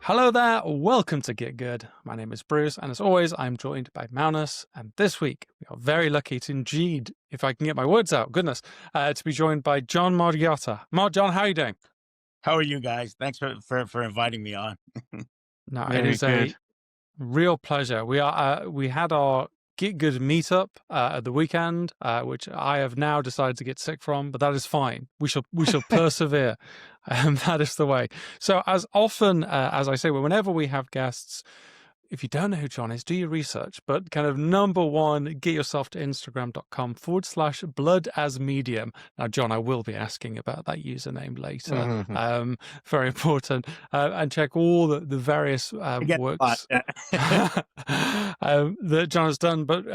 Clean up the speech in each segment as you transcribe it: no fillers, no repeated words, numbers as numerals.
Hello there, welcome to Get Good. My name is Bruce, and as always, I'm joined by Maunus. And this week, we are very lucky to indeed, if I can get my words out, goodness, to be joined by John Margiotta. John, how are you doing? How are you guys? Thanks for inviting me on. No, it Very is a good. real pleasure. We had our Get Good meetup at the weekend, which I have now decided to get sick from, but that is fine. We shall persevere. That is the way. So as often as I say, whenever we have guests, if you don't know who John is, do your research. But kind of number one, get yourself to Instagram.com/blood as medium. Now, John, I will be asking about that username later. Mhm. Very important. And check all the various I get a lot. works that John has done. But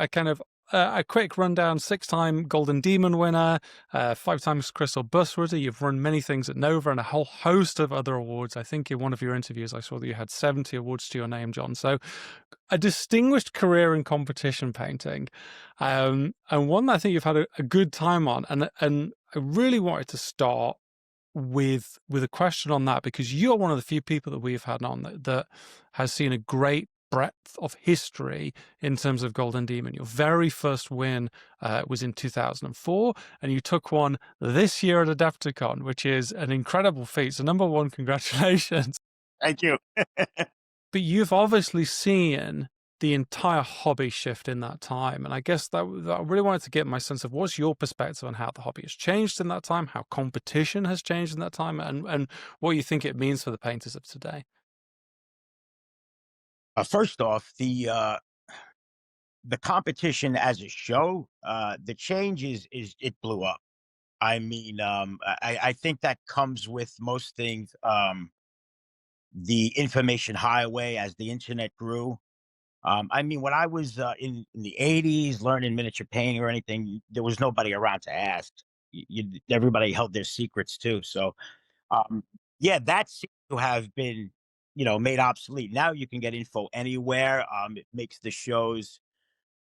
a quick rundown: 6-time Golden Demon winner, 5 times Crystal Bus Runner. You've run many things at Nova and a whole host of other awards. I think in one of your interviews, I saw that you had 70 awards to your name, John. So a distinguished career in competition painting, and one that I think you've had a good time on. And I really wanted to start with a question on that, because you're one of the few people that we've had on that has seen a great breadth of history in terms of Golden Demon. Your very first win was in 2004, and you took one this year at Adepticon, which is an incredible feat. So number one, congratulations. Thank you. But you've obviously seen the entire hobby shift in that time. And I guess that I really wanted to get my sense of what's your perspective on how the hobby has changed in that time, how competition has changed in that time, and what you think it means for the painters of today. First off, the competition as a show, the change is it blew up. I mean, I think that comes with most things. The information highway as the internet grew. I mean, when I was in the '80s learning miniature painting or anything, there was nobody around to ask. Everybody held their secrets too. So Um, yeah, that seems to have been, made obsolete. Now you can get info anywhere. It makes the shows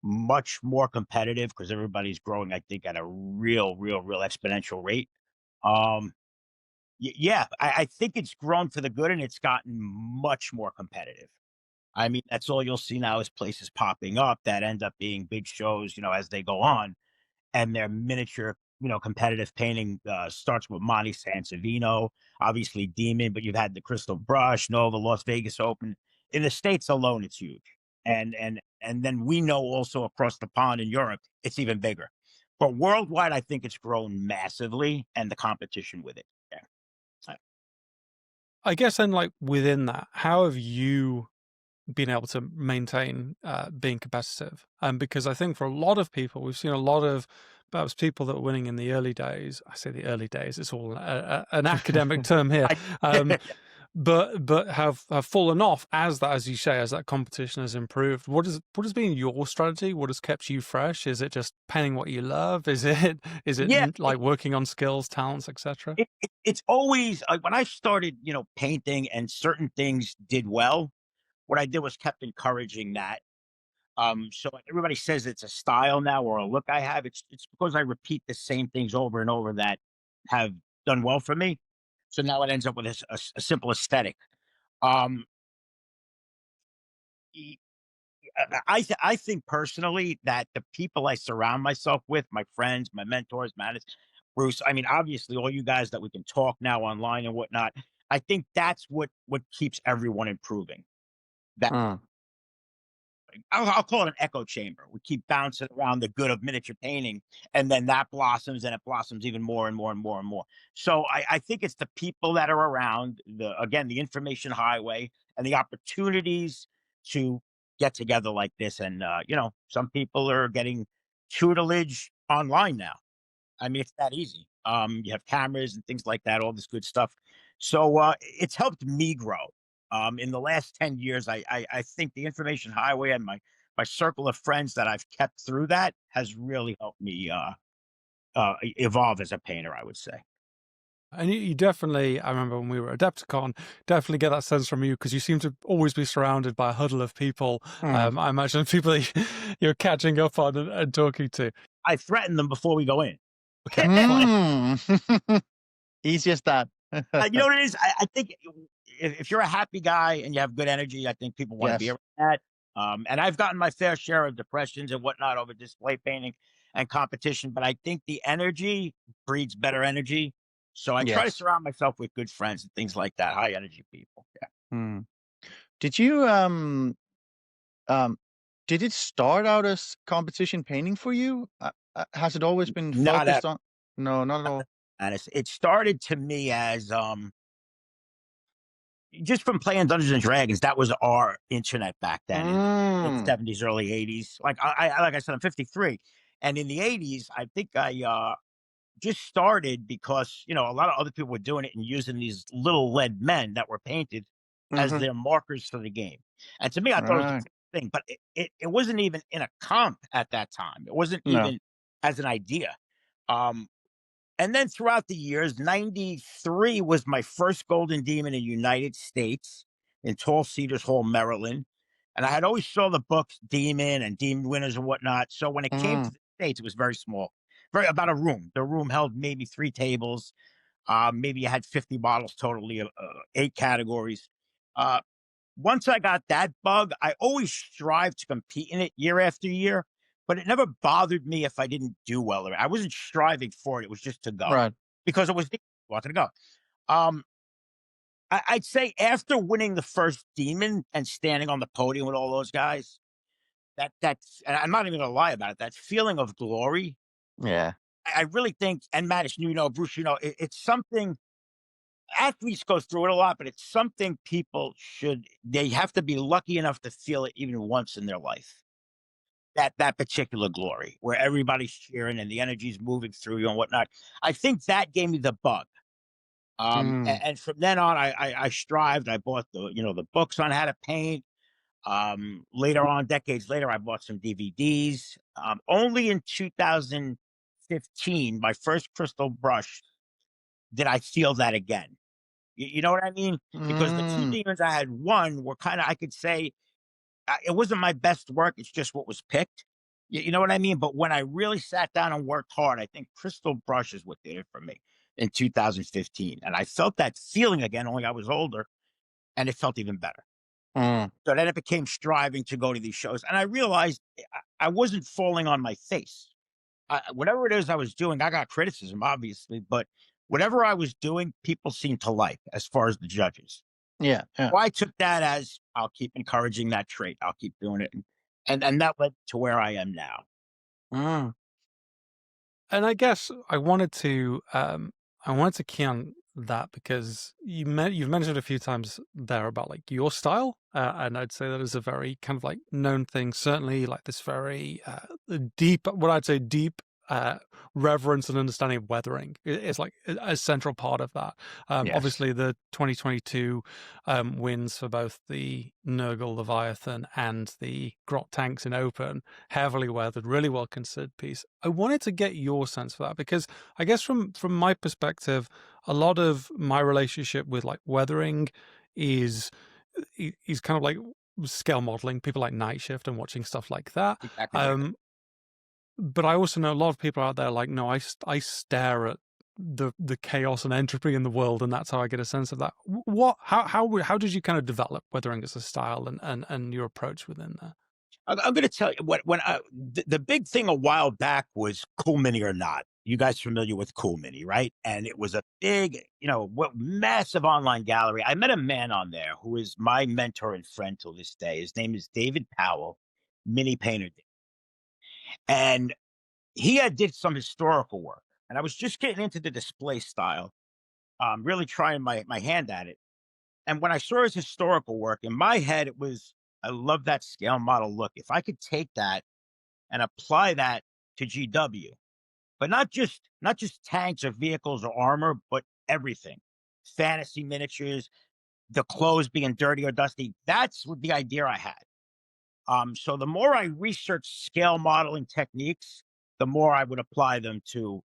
much more competitive because everybody's growing, I think, at a real exponential rate. Um, yeah, I think it's grown for the good and it's gotten much more competitive. I mean, that's all you'll see now is places popping up that end up being big shows, as they go on and their miniature, competitive painting starts with Monty Sansevino, obviously Demon, but you've had the Crystal Brush, Nova, Las Vegas Open. In the States alone, it's huge. And then we know also across the pond in Europe, it's even bigger. But worldwide, I think it's grown massively and the competition with it. Yeah. I guess then, like within that, how have you been able to maintain being competitive? Because I think for a lot of people, we've seen a lot of perhaps people that were winning in the early days. I say the early days; it's all an academic term here. I, But have fallen off as that, as you say, as that competition has improved. What has been your strategy? What has kept you fresh? Is it just painting what you love? yeah, Like working on skills, talents, etc.? it's always like when I started, painting and certain things did well. What I did was kept encouraging that. So like, everybody says it's a style now or a look I have. It's because I repeat the same things over and over that have done well for me. So now it ends up with a simple aesthetic. Um, e- I think personally that the people I surround myself with, my friends, my mentors, Bruce. I mean, obviously, all you guys that we can talk now online and whatnot. I think that's what keeps everyone improving. That Mm. I'll call it an echo chamber. We keep bouncing around the good of miniature painting, and then that blossoms, and it blossoms even more and more and more and more. So I think it's the people that are around, the information highway, and the opportunities to get together like this. And some people are getting tutelage online now. I mean, it's that easy. You have cameras and things like that, all this good stuff. So it's helped me grow. In the last 10 years, I think the information highway and my circle of friends that I've kept through that has really helped me evolve as a painter, I would say. And you definitely, I remember when we were at Adepticon, definitely get that sense from you, because you seem to always be surrounded by a huddle of people. Mm. I imagine people that you're catching up on and talking to. I threaten them before we go in. Okay, fine. Mm. Easy as that. You know what it is? I think if you're a happy guy and you have good energy, I think people want to be Yes. around that. And I've gotten my fair share of depressions and whatnot over display painting and competition, but I think the energy breeds better energy. So I try to Yes. surround myself with good friends and things like that, high energy people. Yeah. Hmm. Did you, um, did it start out as competition painting for you? Has it always been Not at focused on? No, not at all. and it started to me as just from playing Dungeons and Dragons. That was our internet back then in the late Mm. 70s, early 80s. Like like I said, I'm 53. And in the 80s, I think I just started because, a lot of other people were doing it and using these little lead men that were painted as Mhm. their markers for the game. And to me, I thought it was a Right. cool thing, but it wasn't even in a comp at that time. It wasn't No. even as an idea. Um, and then throughout the years, 93 was my first Golden Demon in the United States in Tall Cedars Hall, Maryland. And I had always saw the books Demon and Demon Winners and whatnot. So when it came to Mm. the States, it was very small, very about a room. The room held maybe 3 tables. Maybe you had 50 bottles totally, 8 categories. Uh, Once I got that bug, I always strived to compete in it year after year, but it never bothered me if I didn't do well. I wasn't striving for it. It was just to go Right. because it was wanted to go. Um, I'd say after winning the first demon and standing on the podium with all those guys, that's and I'm not even gonna lie about it. That feeling of glory, Yeah. I really think, and Madison, Bruce, it's something athletes go through it a lot, but it's something people should they have to be lucky enough to feel it even once in their life. That particular glory where everybody's cheering and the energy's moving through you and whatnot. I think that gave me the bug. Mm. And from then on, I strived. I bought the books on how to paint. Later on, decades later, I bought some DVDs. Only in 2015, my first crystal brush, did I feel that again. You know what I mean? Because the two Mm. demons I had won were kind of, I could say, it wasn't my best work. It's just what was picked. You know what I mean? But when I really sat down and worked hard, I think Crystal Brush is what did it for me in 2015. And I felt that feeling again, only I was older, and it felt even better. Mm. So then it became striving to go to these shows. And I realized I wasn't falling on my face. Whatever it is I was doing, I got criticism, obviously, but whatever I was doing, people seemed to like as far as the judges. Yeah, yeah. Well, I took that as I'll keep encouraging that trait. I'll keep doing it, and that led to where I am now. Mm. And I guess I wanted to key on that because you've mentioned a few times there about like your style, and I'd say that is a very kind of like known thing. Certainly, like this very deep, what I'd say deep reverence and understanding of weathering is like a central part of that. Yes, Obviously, the 2022 wins for both the Nurgle Leviathan and the Grot tanks in open, heavily weathered, really well considered piece. I wanted to get your sense for that because I guess from my perspective, a lot of my relationship with like weathering is is kind of like scale modeling. People like Night Shift and watching stuff like that. exactly what it is. Um, but I also know a lot of people out there like, no, I stare at the chaos and entropy in the world, and that's how I get a sense of that. What how did you kind of develop weathering as a style and your approach within that? I'm going to tell you what the big thing a while back was Cool Mini or not. You guys familiar with Cool Mini, right? And it was a big, massive online gallery. I met a man on there who is my mentor and friend till this day. His name is David Powell, Mini Painter, and he had did some historical work. And I was just getting into the display style, really trying my hand at it. And when I saw his historical work, in my head, it was, I love that scale model look. If I could take that and apply that to GW, but not just tanks or vehicles or armor, but everything. Fantasy miniatures, the clothes being dirty or dusty. That's what the idea I had. So the more I researched scale modeling techniques, the more I would apply them to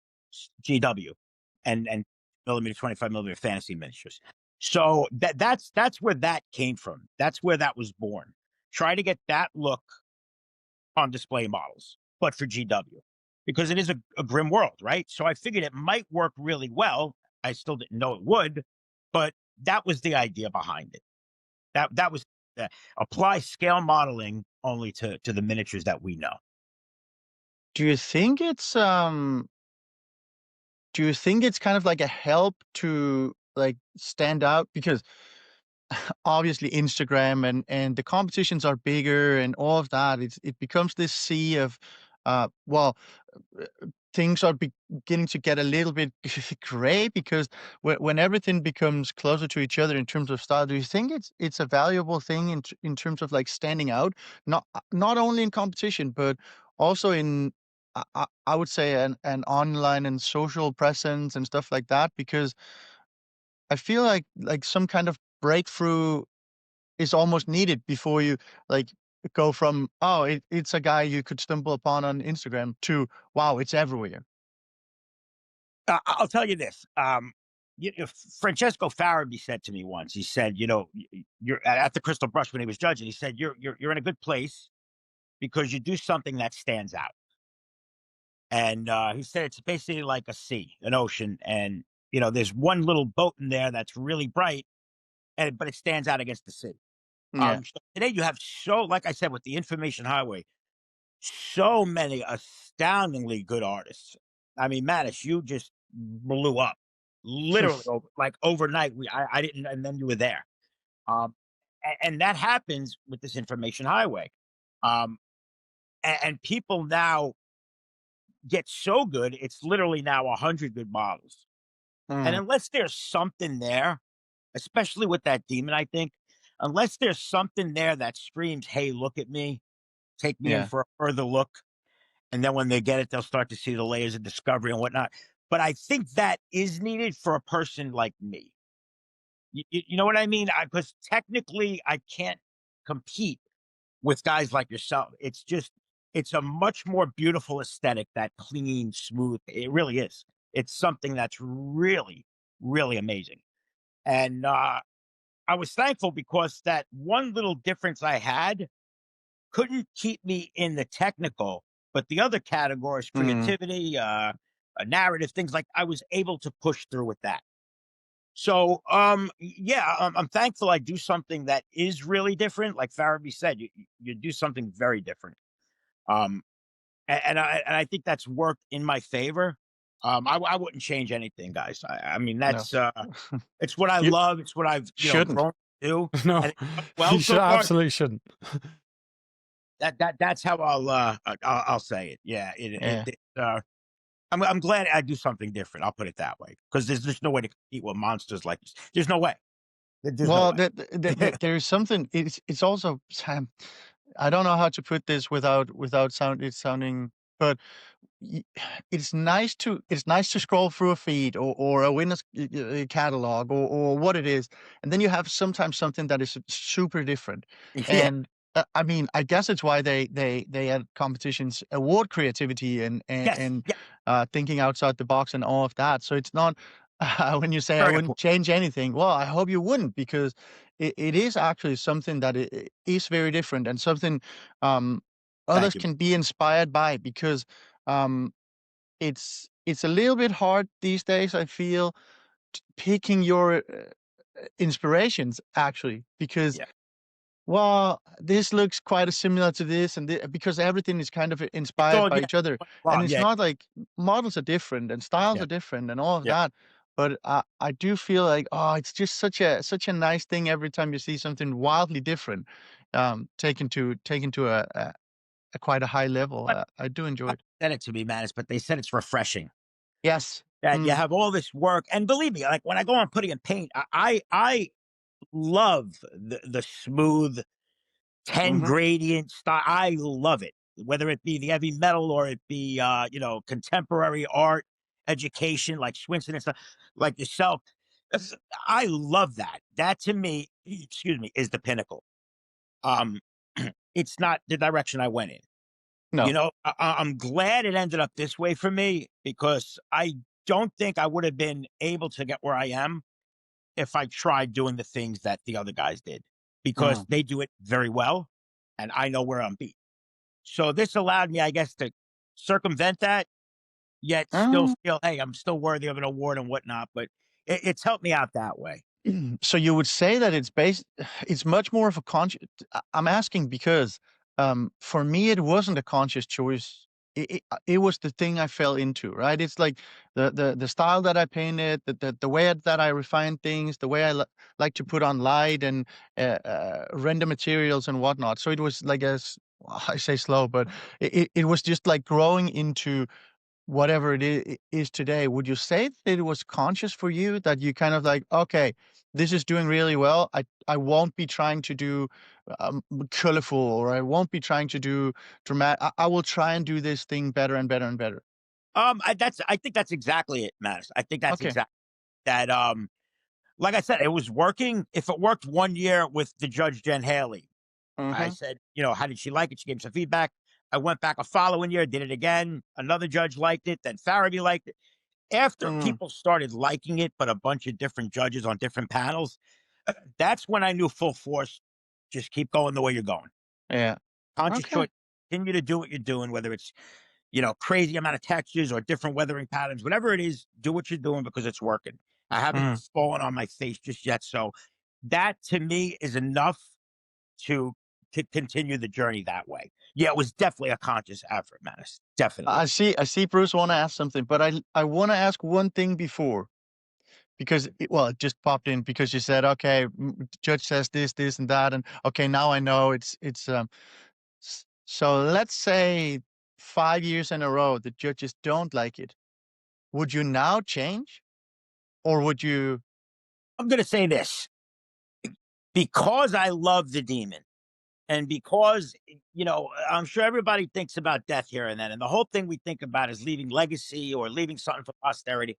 GW and millimeter 25 millimeter fantasy miniatures. So that's where that came from. That's where that was born. Try to get that look on display models, but for GW, because it is a grim world, right? So I figured it might work really well. I still didn't know it would, but that was the idea behind it. That was apply scale modeling only to the miniatures that we know. Do you think it's do you think it's kind of like a help to like stand out? Because obviously Instagram and the competitions are bigger and all of that. It becomes this sea of well, uh, things are beginning to get a little bit gray because when everything becomes closer to each other in terms of style, do you think it's a valuable thing in terms of like standing out, not only in competition but also in I would say an online and social presence and stuff like that? Because I feel like some kind of breakthrough is almost needed before you like go from, oh, it's a guy you could stumble upon on Instagram to wow, it's everywhere. I'll tell you this. Francesco Farabi said to me once. He said, you're at the Crystal Brush when he was judging. He said, you're in a good place because you do something that stands out. And he said it's basically like a sea, an ocean, and there's one little boat in there that's really bright, and but it stands out against the sea. Yeah. So today you have like I said, with the information highway, so many astoundingly good artists. I mean, Mattis, you just blew up, literally, like overnight. I didn't, and then you were there. And that happens with this information highway. Um, and people now get so good, it's literally now 100 good models. And Mm, unless there's something there, especially with that demon, I think, unless there's something there that screams, "Hey, look at me, take me in yeah. for a further look." And then when they get it, they'll start to see the layers of discovery and whatnot. But I think that is needed for a person like me. You know what I mean? Because technically, I can't compete with guys like yourself. It's a much more beautiful aesthetic, that clean, smooth. It really is. It's something that's really, really amazing. And I was thankful because that one little difference I had couldn't keep me in the technical, but the other categories, Mm, creativity, a narrative, things like I was able to push through with that. So, yeah, I'm thankful I do something that is really different. Like Farabi said, you do something very different. Um, and I think that's worked in my favor. I wouldn't change anything, guys. I mean, no. it's what I You love. It's what I've shouldn't. grown to do, No, and it's done well you so should far. absolutely shouldn't. That's how I'll say it. Yeah, Yeah. I'm glad I do something different. I'll put it that way because there's just no way to compete with monsters like this. There's no way. There's no Well, way. there's something. It's also I don't know how to put this without sounding, but y- it's nice to scroll through a feed or a winner's catalog or what it is, and then you have sometimes something that is super different. Yeah. And I mean, I guess it's why they had competitions award creativity Yes. and Yeah. thinking outside the box and all of that. So it's not when you say I Very wouldn't important. change anything. Well, I hope you wouldn't because it is actually something that is very different and something um, Thank others you. can be inspired by because um, it's a little bit hard these days, I feel, picking your inspirations actually because Yeah. well, this looks quite similar to this and because everything is kind of It's inspired all, by yeah. each other, and Well, it's yeah. not like models are different and styles Yeah. are different and all of Yeah. that. But I do feel like oh, it's just such a nice thing every time you see something wildly different, taken to a quite a high level. But I do enjoy I it. said it to me, Mattis, but they said it's refreshing Yes. that you Mm, have all this work. And believe me, like when I go on putting in paint, I love the smooth 10 mhm. gradient style. I love it, whether it be the heavy metal or it be, contemporary art, education, like Swinson and stuff, like yourself. That's- I love that. That to me, excuse me, is the pinnacle. Um, it's not the direction I went in. No. I'm glad it ended up this way for me because I don't think I would have been able to get where I am if I tried doing the things that the other guys did because Mm. they do it very well and I know where I'm beat. So this allowed me, I guess, to circumvent that, yet still Mm. feel, hey, I'm still worthy of an award and whatnot. But it's helped me out that way. So you would say that it's much more of a conscious. I'm asking because for me it wasn't a conscious choice. It was the thing I fell into, right? It's like the style that I painted, the way that I refine things, the way I like to put on light and render materials and whatnot. So it was like I say slow, but it was just like growing into whatever is today. Would you say that it was conscious for you, that you kind of like, okay, this is doing really well. I won't be trying to do colorful, or I won't be trying to do dramatic. I will try and do this thing better and better and better. I think that's exactly it, Matt. I think that's Okay. exactly that. Like I said, it was working. If it worked 1 year with the judge Jen Haley, I Mm-hmm. said, how did she like it? She gave some feedback. I went back a following year, did it again. Another judge liked it. Then Farabee liked it. After Mm, people started liking it, but a bunch of different judges on different panels, that's when I knew full force. Just keep going the way you're going. yeah. Conscious Okay. choice. Continue to do what you're doing, whether it's crazy amount of textures or different weathering patterns, whatever it is, do what you're doing because it's working. I haven't Mm. fallen on my face just yet. So that to me is enough to continue the journey that way. Yeah, it was definitely a conscious effort, Menace. I Definitely. see. I see. Bruce want to ask something, but I want to ask one thing before, because it just popped in because you said, okay, the judge says this and that, and okay, now I know it's. So let's say 5 years in a row the judges don't like it. Would you now change, or would you? I'm gonna say this. Because I love the demon. And because, I'm sure everybody thinks about death here and then. And the whole thing we think about is leaving legacy or leaving something for posterity.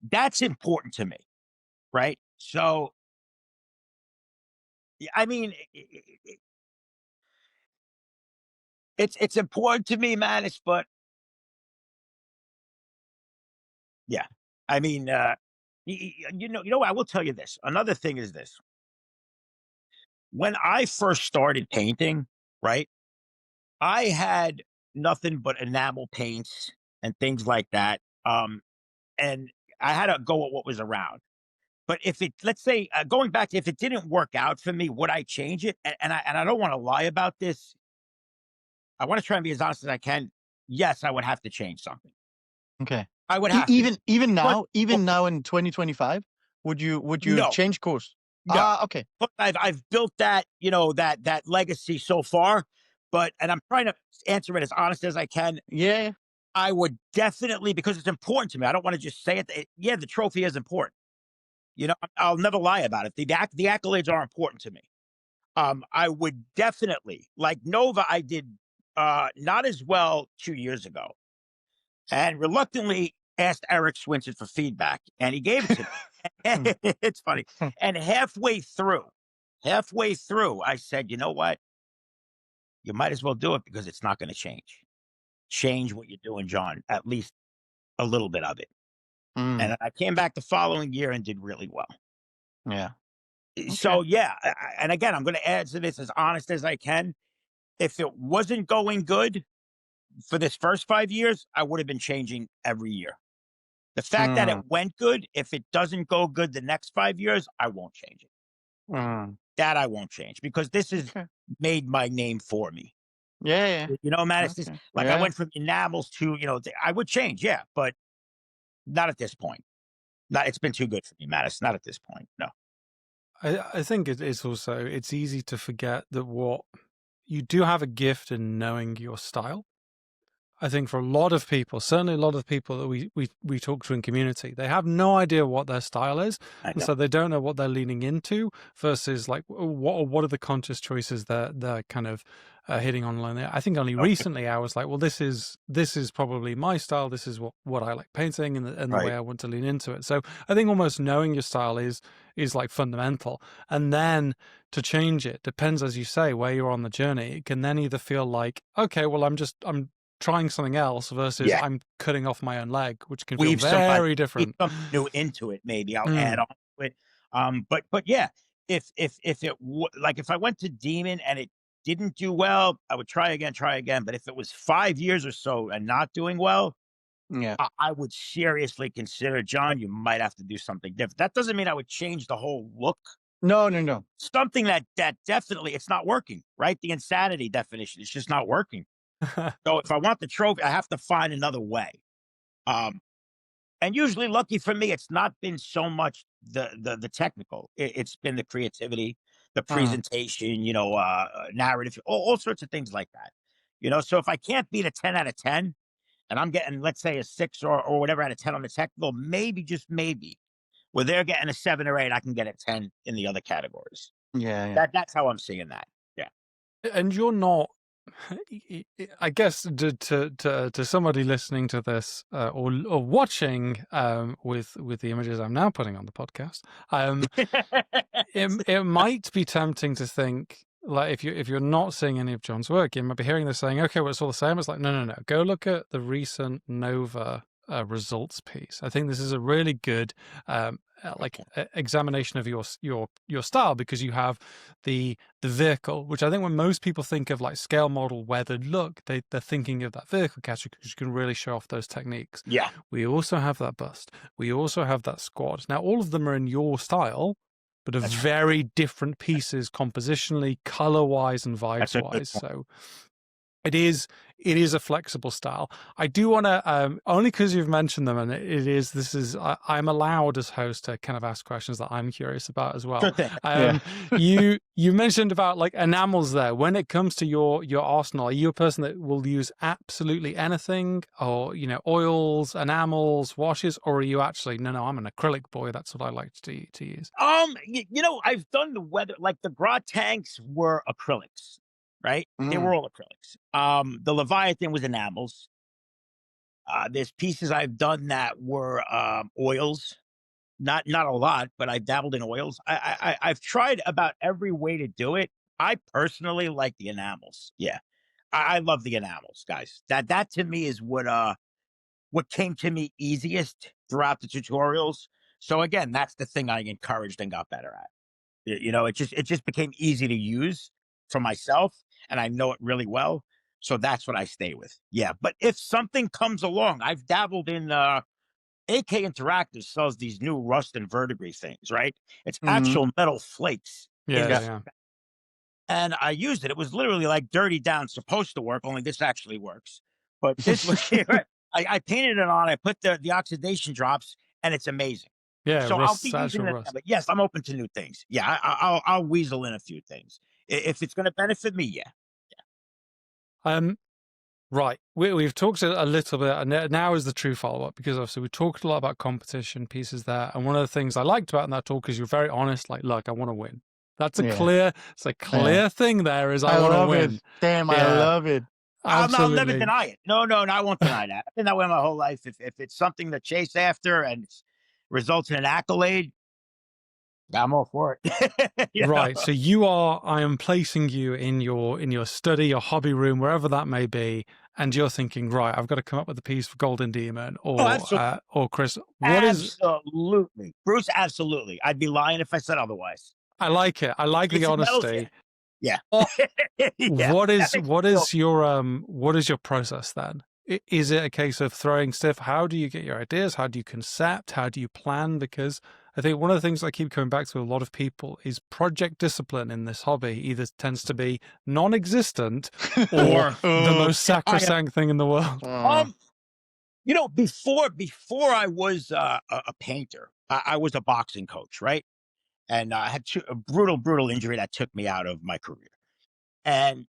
That's important to me. Right. So, I mean, it's important to me, man. But yeah, I mean, I will tell you this. Another thing is this: when I first started painting, right, I had nothing but enamel paints and things like that. And I had to go with what was around. But if it, let's say, going back to if it didn't work out for me, would I change it? And I don't want to lie about this. I want to try and be as honest as I can. Yes, I would have to change something. Okay. I would have to. But, well, Even now in 2025, would you no, change course? no. Okay. But I've built that, that legacy so far. And I'm trying to answer it as honest as I can. Yeah. I would definitely, because it's important to me. I don't want to just say it. Yeah, the trophy is important. I'll never lie about it. The accolades are important to me. I would definitely, like Nova. I did not as well 2 years ago, and reluctantly asked Eric Swinson for feedback, and he gave it to me. Mm, It's funny. mm, And halfway through, I said, you know what? You might as well do it because it's not going to change. Change what you're doing, John. At least a little bit of it. mm, And I came back the following year and did really well. yeah. Okay. So yeah, and again, I'm going to add to this as honest as I can. If it wasn't going good for this first 5 years, I would have been changing every year. The fact that it Mm, went good, if it doesn't go good the next 5 years, I won't change it. mm, That I won't change because this has okay. made my name for me. Yeah. Yeah. Man, it's this, Okay. like I Yeah. went from enamels to, I would change, yeah, but not at this point. Not, it's been too good for me, Mattis. Not at this point. No. I think it's also it's easy to forget that what you do have a gift in knowing your style. I think for a lot of people, certainly a lot of people that we talk to in community, they have no idea what their style is, I and know. so they don't know what they're leaning into versus like what are the conscious choices that they're kind of hitting on there. I think only Okay. recently I was like, well, this is probably my style. This is what I like painting and the way Right. I want to lean into it. So I think almost knowing your style is like fundamental, and then to change it depends, as you say, where you're on the journey. It can then either feel like, okay, well, I'm trying something else versus Yeah. I'm cutting off my own leg, which can feel Weave somebody, very weave different. something new into it. Maybe I'll add Mm. on to it. But yeah, if like if I went to Demon and it didn't do well, I would try again. But if it was 5 years or so and not doing well, Yeah. I would seriously consider, John, you might have to do something different. That doesn't mean I would change the whole look. No, no, no. Something that definitely it's not working, right? The insanity definition is just not working. So if I want the trophy, I have to find another way. Um, and usually, lucky for me, it's not been so much the technical. It's been the creativity, the Uh, presentation, narrative, all sorts of things like that. So if I can't beat a 10 out of 10, and I'm getting, let's say, a 6 or whatever out of 10 on the technical, maybe just maybe, where they're getting a 7 or 8, I can get a 10 in the other categories. yeah, yeah. That's how I'm seeing that. Yeah. And you're not, I guess, to somebody listening to this or watching with the images I'm now putting on the podcast, it might be tempting to think, like, if you're not seeing any of John's work, you might be hearing this saying, okay, well, it's all the same. It's like, no, no, no. Go look at the recent Nova results piece. I think this is a really good examination of your style, because you have the vehicle, which I think when most people think of like scale model weathered look, they're thinking of that vehicle category because you can really show off those techniques. Yeah. We also have that bust. We also have that squad. Now, all of them are in your style, but are That's very different pieces compositionally, color-wise, and that's a good vibes-wise. point. So it is a flexible style. I do want to, only because you've mentioned them, and I'm allowed as host to kind of ask questions that I'm curious about as well. Sure thing. Yeah. You mentioned about like enamels there. When it comes to your arsenal, are you a person that will use absolutely anything, or oils, enamels, washes, or are you actually no, I'm an acrylic boy. That's what I like to use. I've done the weather, like the gras tanks were acrylics, right? They Mm, were all acrylics. The Leviathan was enamels. There's pieces I've done that were oils. Not a lot, but I dabbled in oils. I've tried about every way to do it. I personally like the enamels. Yeah, I love the enamels, guys. That to me is what came to me easiest throughout the tutorials. So again, that's the thing I encouraged and got better at. It just became easy to use for myself, and I know it really well. So that's what I stay with. Yeah, but if something comes along, I've dabbled in AK Interactive sells these new rust and verdigris things, right? It's mhm. actual metal flakes in Yeah, Yeah. this, yeah. and I used it. It was literally like dirty down, supposed to work, only this actually works. But this was here. I painted it on, I put the oxidation drops, and it's amazing. Yeah, So I'll rust, be using actual it, rust. but yes, I'm open to new things. Yeah, I'll weasel in a few things if it's going to benefit me. Yeah, Um, Right. We've talked a little bit, and now is the true follow-up, because obviously we talked a lot about competition pieces there. And one of the things I liked about in that talk is you're very honest, like, look, I want to win. Yeah. It's a Yeah. clear thing there is I I want to love it. win. Damn, I Yeah, love it. I'll never absolutely. deny it. No, no, no, I won't deny that. I've been that way my whole life. If it's something to chase after and it results in an accolade, I'm all for it. Right. So I am placing you in your study, your hobby room, wherever that may be, and you're thinking, right, I've got to come up with a piece for Golden Demon Oh, absolutely. or Chris. What is Absolutely. Bruce, absolutely. I'd be lying if I said otherwise. I like it. I like the Basic metals, honesty. yeah. What Yeah. Yeah. What That is makes me feel what is your process then? Is it a case of throwing stuff? How do you get your ideas? How do you concept? How do you plan? Because I think one of the things I keep coming back to with a lot of people is project discipline in this hobby either tends to be non-existent or or the most I am sacrosanct thing in the world. Uh, before I was a painter, I was a boxing coach, right? And I had a brutal injury that took me out of my career. And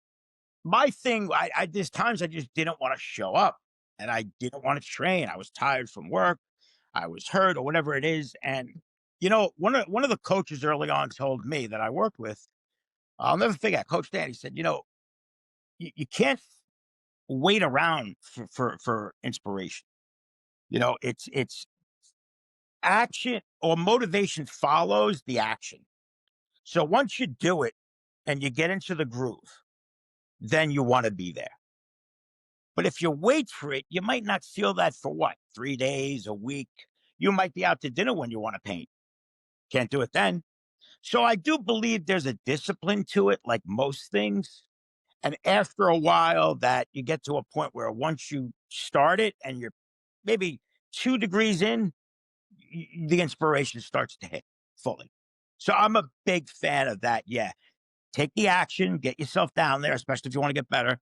my thing, there's times I just didn't want to show up and I didn't want to train. I was tired from work. I was hurt or whatever it is. And, one of the coaches early on told me that I worked with, I'll never forget, Coach Dan, he said, you can't wait around for inspiration. It's action or motivation follows the action. So once you do it and you get into the groove, then you want to be there. But if you wait for it, you might not feel that for what, 3 days, a week. You might be out to dinner when you want to paint. Can't do it then. So I do believe there's a discipline to it, like most things. And after a while, that you get to a point where once you start it and you're maybe 2 degrees in, the inspiration starts to hit fully. So I'm a big fan of that. Yeah. Take the action, get yourself down there, especially if you want to get better.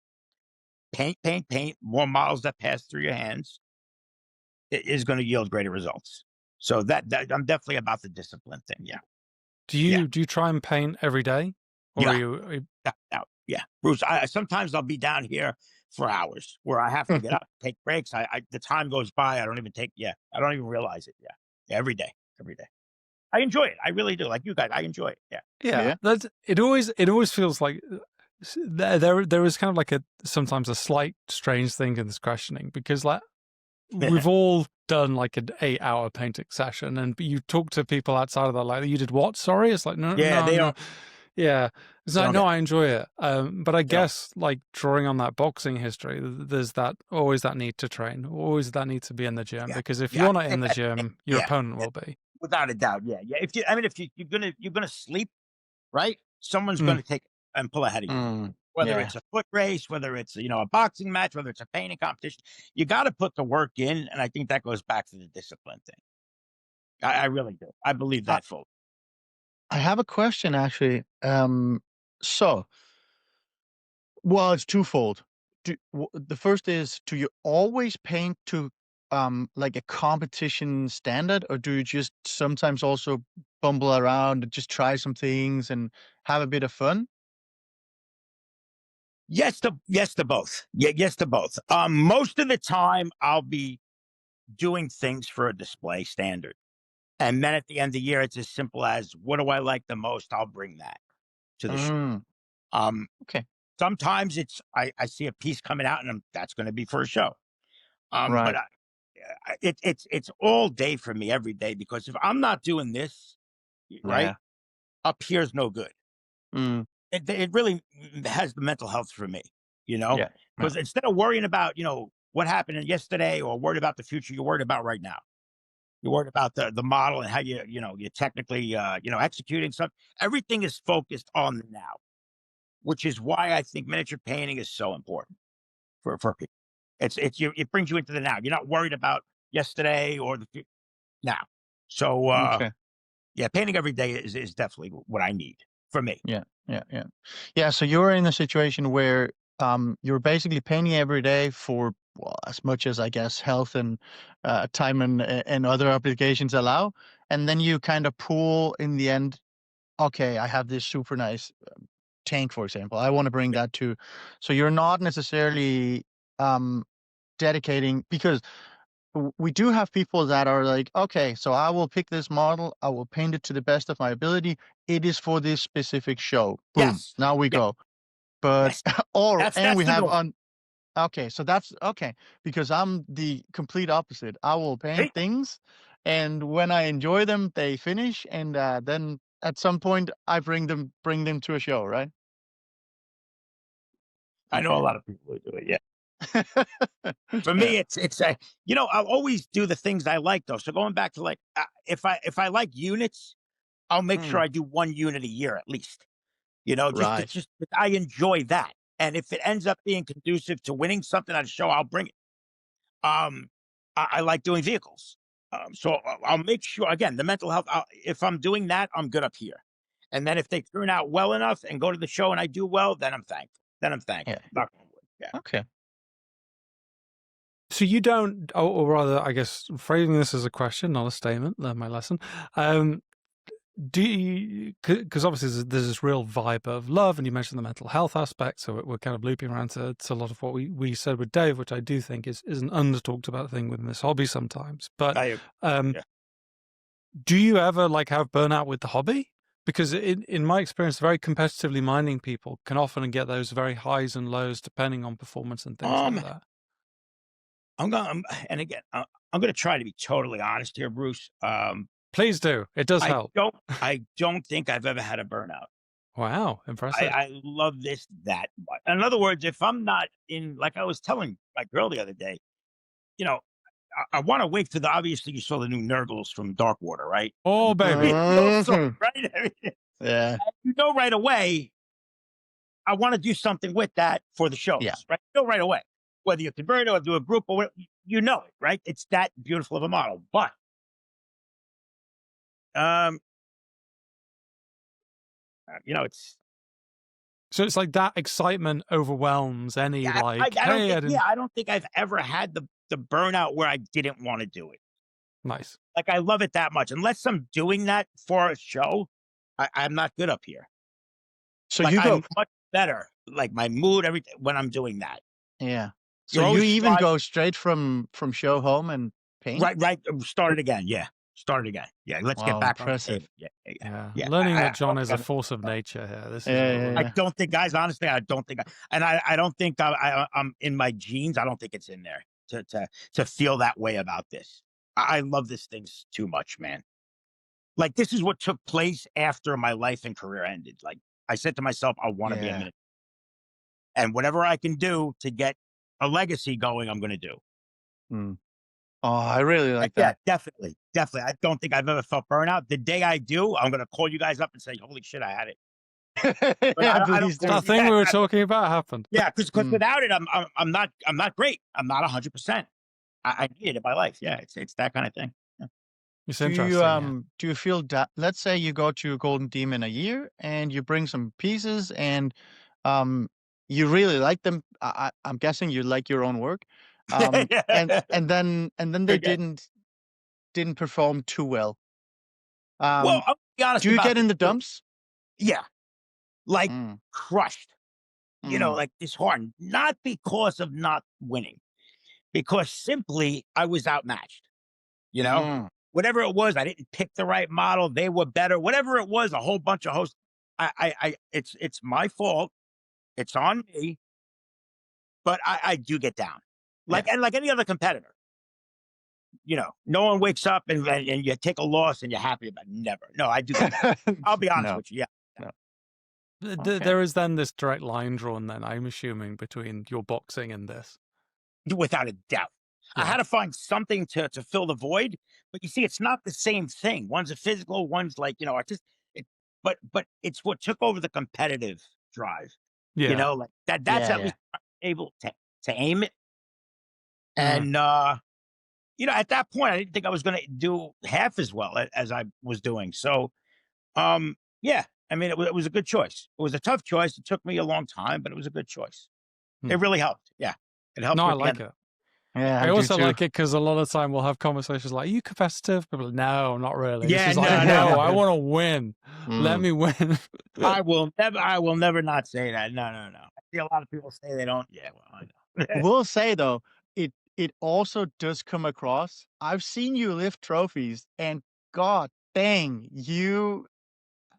Paint, paint, paint. More models that pass through your hands is going to yield greater results. So that I'm definitely about the discipline thing. Yeah. Do Yeah. you try and paint every day, or Yeah. are you Yeah. Bruce, sometimes I'll be down here for hours where I have to get up, take breaks. The time goes by. I don't even I don't even realize it. Yeah. Every day. Every day. I enjoy it. I really do. Like you guys, I enjoy it. Yeah. Yeah, Yeah. that's it. Always feels like there is kind of like sometimes a slight strange thing in this questioning, because like we've all done like an 8-hour painting session, and you talk to people outside of that, like, you did what? Sorry, it's like, no, Yeah, no, they no. don't Yeah, it's they like, don't no, get I enjoy it. But I they don't. guess like drawing on that boxing history, there's always that need to train, always that need to be in the gym, Yeah. because if Yeah. you're not in the gym, your Yeah. opponent will be. Without a doubt. Yeah. Yeah. If you're gonna sleep, right? Someone's Mm. gonna take and pull ahead of you. Whether Yeah. it's a foot race, whether it's a boxing match, whether it's a painting competition, you got to put the work in, and I think that goes back to the discipline thing. I really do. I believe I, that fully. I have a question actually. So, well, it's twofold. The first is, do you always paint to like a competition standard, or do you just sometimes also bumble around and just try some things and have a bit of fun? Yes to both. Yeah, yes to both. Most of the time I'll be doing things for a display standard. And then at the end of the year, it's as simple as what do I like the most? I'll bring that to the show. Mm, Um, okay. Sometimes I see a piece coming out and that's going to be for a show. But Right. it's all day for me every day, because if I'm not doing this, right, Yeah. up here's no good. Mm, It really has the mental health for me, yeah. Yeah. because instead of worrying about what happened yesterday or worried about the future, you're worried about right now. You're worried about the model and how you're technically executing stuff. Everything is focused on the now, which is why I think miniature painting is so important for people. It brings you into the now. You're not worried about yesterday or the future now. So Okay. yeah, painting every day is definitely what I need for me. Yeah. Yeah. Yeah. Yeah. So you're in a situation where you're basically painting every day for, well, as much as I guess health and time and other obligations allow, and then you kind of pool in the end. Okay, I have this super nice tank, for example. I want to bring Yeah. that to. So you're not necessarily um, dedicating, because we do have people that are like, okay, so I will pick this model, I will paint it to the best of my ability. It is for this specific show. Boom. Yes. Now we Yeah. go. But Yes. and That's we the have norm. okay, so that's okay, because I'm the complete opposite. I will paint Right? things, and when I enjoy them, they finish, and then at some point I bring them to a show, right? I know a Okay. lot of people who do it. Yeah. For Yeah. me, it's a I'll always do the things I like though. So going back to like if I like units, I'll make sure Mm, I do 1 unit a year at least. right. Just I enjoy that. And if it ends up being conducive to winning something at a show, I'll bring it. Um, I like doing vehicles. So I'll make sure again the mental health. If I'm doing that, I'm good up here. And then if they turn out well enough and go to the show and I do well, then I'm thankful. Then I'm Yeah. thankful. Knock on wood. Yeah. Okay. So you don't, or rather, I guess, phrasing this as a question, not a statement. Learn my lesson. Do you? Because obviously there's this real vibe of love, and you mentioned the mental health aspect. So we're kind of looping around to a lot of what we said with Dave, which I do think is an under talked about thing within this hobby sometimes. But I agree. um, Yeah. do you ever like have burnout with the hobby? Because in my experience, very competitively minding people can often get those very highs and lows depending on performance and things like Um, that. and again, I'm going to try to be totally honest here, Bruce. Please do. It does I help. don't, I don't think I've ever had a burnout. Wow, impressive. I love this that much. In other words, if I'm not in, like I was telling my girl the other day, you know, I want to wait for obviously you saw the new Nurgles from Darkwater, right? Oh, baby. You all saw it, Mhm. right? I mean, Yeah. you know right away, I want to do something with that for the Yeah. shows, right? You know right away. Whether you convert or do a group or whatever, you know it, right? It's that beautiful of a model. But um, it's So it's like that excitement overwhelms any yeah, I, like, I don't hey, I think didn't. I don't think I've ever had the burnout where I didn't want to do it. Nice. Like I love it that much. Unless I'm doing that for a show, I'm not good up here. So Like you go, I'm much better, like my mood, everything when I'm doing that. yeah. So You're you always even striving. go straight from show home and paint? Right. Start it again. Yeah. Start it again. Yeah. Let's get Wow, back on the impressive. table. Yeah. Yeah. Yeah. Learning I that John don't is think a I've force of nature here. This is Yeah, what yeah, we're. I yeah. don't think, guys, honestly, I don't think, I don't think I'm in my genes. I don't think it's in there to feel that way about this. I love this thing too much, man. Like this is what took place after my life and career ended. Like I said to myself, I want to be a Yeah. minute, and whatever I can do to get a legacy going, I'm going to do. Mm. Oh, I really like Yeah, that. definitely, definitely. I don't think I've ever felt burnout. The day I do, I'm going to call you guys up and say, "Holy shit, I had it." But Yeah, I don't please think, do. That thing we were talking about happened. yeah, because Mm. without it, I'm not great. I'm not 100%. I need it in my life. Yeah, it's that kind of thing. Yeah. It's interesting. Yeah. Do you feel that, let's say you go to Golden Demon a year and you bring some pieces and um you really like them. I'm guessing you like your own work. And Yeah. and then they Okay. didn't perform too well. Well, Um I'll be honest do you about get this in the too. dumps? Yeah, like Mm, crushed. mm, Like disheartened, not because of not winning, because simply I was outmatched. You know, mm. whatever it was, I didn't pick the right model. They were better. Whatever it was, a whole bunch of hosts. It's my fault. It's on me. But I do get down, Yeah. like any other competitor. No one wakes up and you take a loss and you're happy about it. Never. No, I do get down. I'll be honest No, with you. Yeah, no. Okay. There is then this direct line drawn. Then I'm assuming between your boxing and this. without a doubt. I Yeah. had to find something to fill the void. But you see, it's not the same thing. One's a physical, one's like artistic. But it's what took over the competitive drive. Yeah. Like that. That's Yeah, at yeah. least able to aim it. Mm. And at that point, I didn't think I was going to do half as well as I was doing. So, yeah, I mean, it was a good choice. It was a tough choice. It took me a long time, but it was a good choice. Hmm. It really helped. Yeah, it helped No, I with the like end. it. Yeah, I I do also too. like it because a lot of the time we'll have conversations like, "Are you competitive?" People are like, "No, not really." This Yeah, is like, no. "No, I want to win. Let Mm. me win." I will never not say that. No. I see a lot of people say they don't. Yeah, well, I know. Will say though, it also does come across. I've seen you lift trophies, and god dang,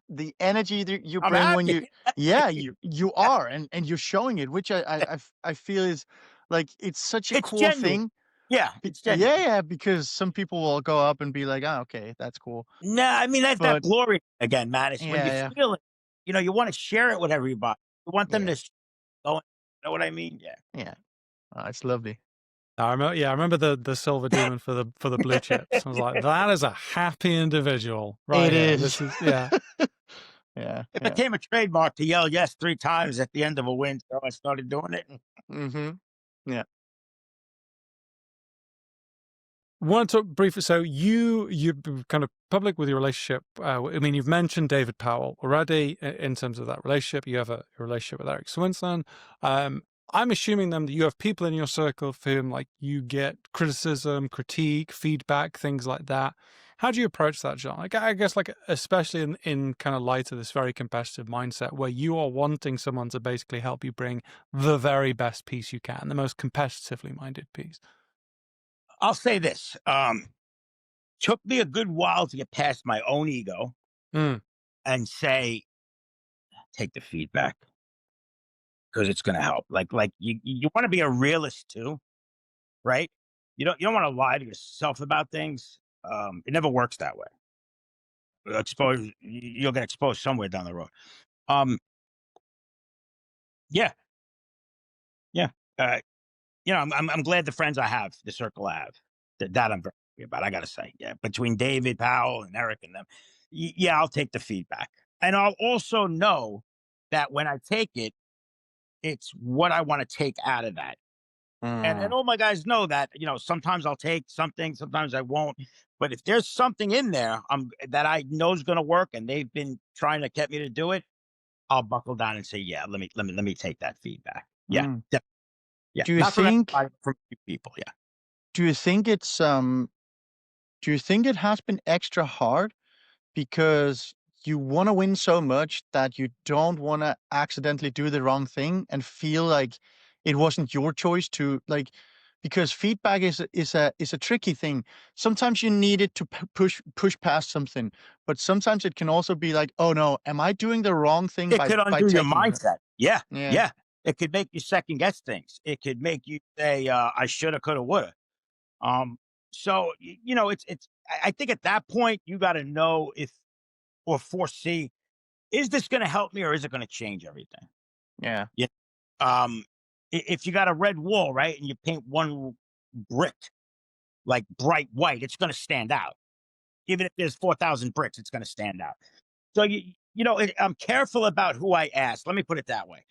the energy that you I'm bring when you, happy. yeah, you are, and you're showing it, which I feel is like it's such a It's cool genuine. thing. Yeah, it's genuine. Yeah, yeah, because some people will go up and be like, "Oh, okay, that's cool," No, I mean that's that but glory again, man. It's when you yeah, feel it. You want to share it with everybody. You want them yeah, to go. You know what I mean? yeah, it's lovely. I remember the silver demon for the blue chips. I was like, that is a happy individual right It here. is. This is yeah. Yeah, It yeah. became a trademark to yell yes 3 times at the end of a win, so I started doing it. Mhm. Yeah. Want to talk briefly? So you've been kind of public with your relationship. I mean, you've mentioned David Powell already in terms of that relationship. You have a relationship with Eric Swinson. I'm assuming then that you have people in your circle for whom like you get criticism, critique, feedback, things like that. How do you approach that, John? Like, I guess like especially in kind of light of this very competitive mindset where you are wanting someone to basically help you bring the very best piece you can, the most competitively minded piece. I'll say this: took me a good while to get past my own ego Mm, and say, take the feedback because it's going to help. Like you want to be a realist too, right? You don't want to lie to yourself about things. It never works that way. You'll get exposed somewhere down the road. Um, yeah, yeah. Uh, I'm glad the friends I have, the circle I have, that I'm very happy about. I got to say, yeah, between David Powell and Eric and them, yeah, I'll take the feedback, and I'll also know that when I take it, it's what I want to take out of that. And Mm, all my guys know that, sometimes I'll take something, sometimes I won't. But if there's something in there that I know is going to work and they've been trying to get me to do it, I'll buckle down and say, yeah, let me take that feedback. Yeah. mm. Yeah. Do you Not from think everybody, but from a few people. Yeah. do you think it's do you think it has been extra hard because you want to win so much that you don't want to accidentally do the wrong thing and feel like it wasn't your choice to like, because feedback is a tricky thing. Sometimes you need it to push past something, but sometimes it can also be like, oh no, am I doing the wrong thing It by could undo your taking it? mindset. Yeah. Yeah, Yeah. It could make you second guess things. It could make you say, I shoulda, coulda, woulda. Um, so I think at that point you got to know if or foresee, is this going to help me or is it going to change everything? yeah, Yeah. Um, if you got a red wall, right, and you paint one brick like bright white, it's going to stand out. Even if there's 4,000 bricks, it's going to stand out. So I'm careful about who I ask. Let me put it that way.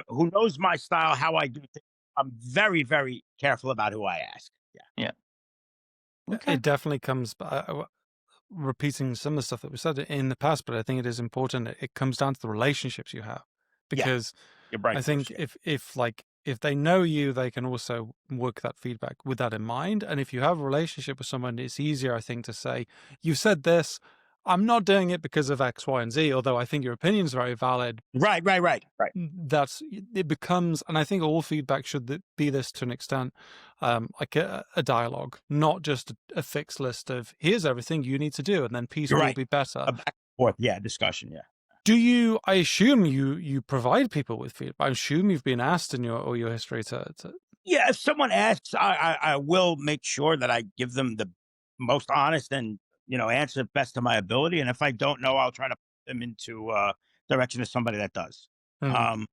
Who knows my style, how I do things. I'm very, very careful about who I ask. Yeah. yeah. Okay. It definitely comes. Repeating some of the stuff that we said in the past, but I think it is important. It comes down to the relationships you have, Yeah. because You're right, I Bruce. think Yeah. if they know you, they can also work that feedback with that in mind. And if you have a relationship with someone, it's easier, I think, to say, "You said this. I'm not doing it because of X, Y, and Z. Although I think your opinion is very valid, Right, right, right, right. it becomes, and I think all feedback should be this to an extent, like a dialogue, not just a fixed list of here's everything you need to do and then peace You're will right. be better. A back and forth, yeah, discussion, yeah. Do you, I assume you provide people with feedback. I assume you've been asked in your history to Yeah, if someone asks, I will make sure that I give them the most honest and, answer best of my ability, and if I don't know, I'll try to put them into, direction of somebody that does. Mm. Um,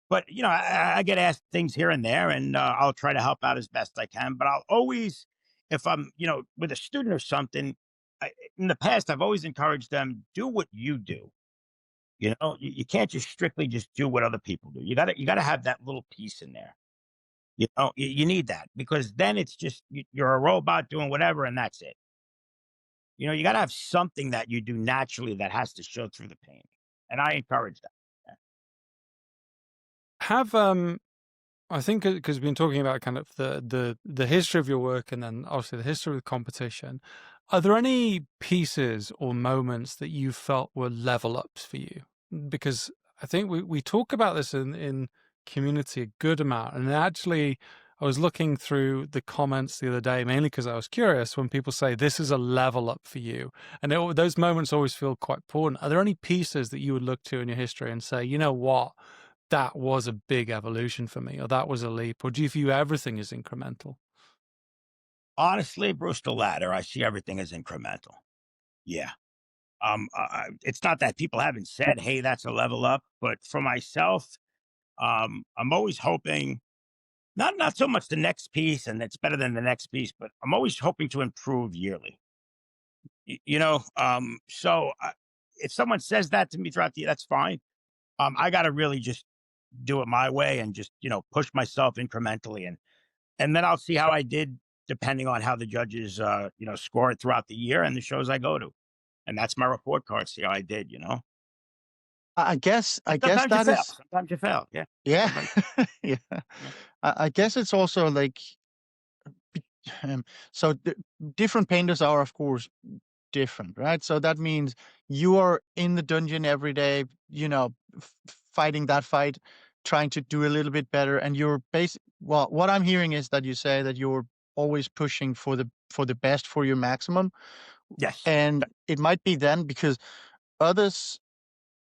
but, I get asked things here and there, and, I'll try to help out as best I can, but I'll always if I'm, with a student or something, in the past, I've always encouraged them, "Do what you do." You can't just strictly just do what other people do. You gotta have that little piece in there. You need that because then it's just you're a robot doing whatever, and that's it. You got to have something that you do naturally that has to show through the pain, and I encourage that. Yeah. have I think because we've been talking about kind of the history of your work and then obviously the history of the competition. Are there any pieces or moments that you felt were level ups for you? Because I think we talk about this in community a good amount. And actually, I was looking through the comments the other day, mainly because I was curious when people say this is a level up for you. And those moments always feel quite important. Are there any pieces that you would look to in your history and say, you know what? That was a big evolution for me, or that was a leap, or do you view everything as incremental? Honestly, Bruce, the latter. I see everything as incremental. Yeah. It's not that people haven't said, "Hey, that's a level up," but for myself, I'm always hoping not so much the next piece, and it's better than the next piece, but I'm always hoping to improve yearly. So if someone says that to me throughout the year, that's fine. I got to really just do it my way and just push myself incrementally, and then I'll see how I did depending on how the judges score it throughout the year and the shows I go to, and that's my report card. See how I did. I And guess sometimes you that fail. is, Sometimes you fail. Yeah. yeah, Everybody. yeah. Yeah. I guess it's also like be- so different painters are of course different, right? So that means you are in the dungeon every day, fighting that fight, trying to do a little bit better, and you're well, what I'm hearing is that you say that you're always pushing for the best, for your maximum, Yes. and it might be then because others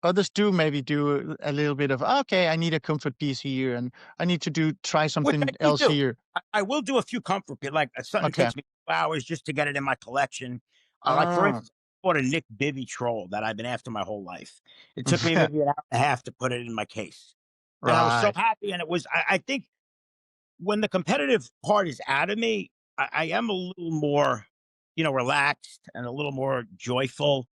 others do maybe do a little bit of, okay, I need a comfort piece here, and I need to try Which I something may else do. here. I will do a few comfort like something Okay. takes me 2 hours just to get it in my collection. Like for Ah. instance, I bought a Nick Bibby troll that I've been after my whole life. It took me maybe an hour and a half to put it in my case, and I was so Right. happy. And it was I think when the competitive part is out of me, I am a little more, relaxed and a little more joyful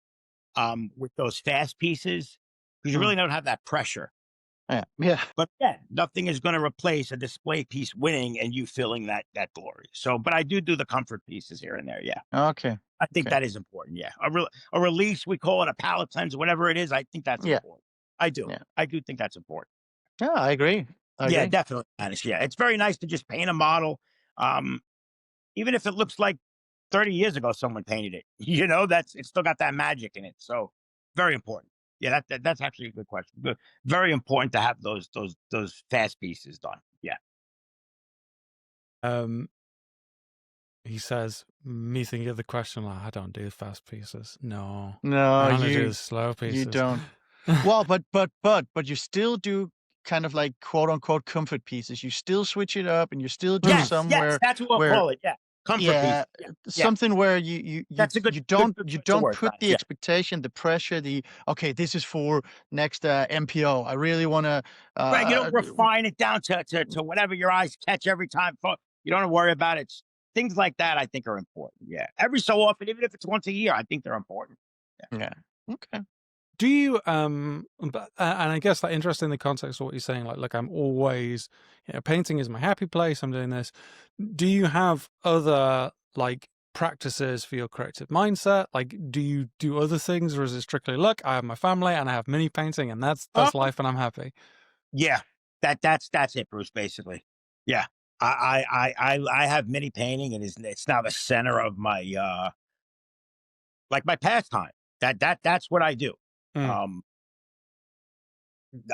with those fast pieces because you Mm, really don't have that pressure. Yeah. Yeah. But yeah, nothing is going to replace a display piece winning and you feeling that glory. So, but I do the comfort pieces here and there. Yeah, Okay. I think Okay. that is important. Yeah, a release, we call it a palette cleanse, whatever it is. I think that's Yeah. important. I do. Yeah. I do think that's important. Yeah. I agree. I Yeah, agree. definitely. Honest. Yeah, it's very nice to just paint a model, um, even if it looks like 30 years ago someone painted it. That's it's still got that magic in it. So very important. Yeah, that's actually a good question. Good. Very important to have those fast pieces done. Yeah. Um, he says, me thinking of the question, like, I don't do fast pieces. No, No, I only do the slow you pieces. don't. Well, but you still do kind of like quote unquote comfort pieces. You still switch it up and you still do Mm. Yes, somewhere that's what we'll where call it. Yeah, comfort yeah, pieces. Yeah, yeah. something where you That's a you good don't good you choice of don't words. put Honest. the Yeah. expectation, the pressure, the okay, this is for next MPO. I really want to Right, you don't uh refine it down to whatever your eyes catch every time. You don't worry about it. Things like that, I think, are important. Yeah, every so often, even if it's once a year, I think they're important. Yeah. yeah. Okay. Do you and I guess that interesting in the context of what you're saying, like, look, I'm always, painting is my happy place, I'm doing this. Do you have other like practices for your creative mindset? Like, do you do other things, or is it strictly, look, I have my family and I have mini painting and that's Um, life and I'm happy? yeah, that's it, Bruce. Basically, yeah. I have mini painting, and it's now the center of my like my pastime. That's what I do. Mm. Um,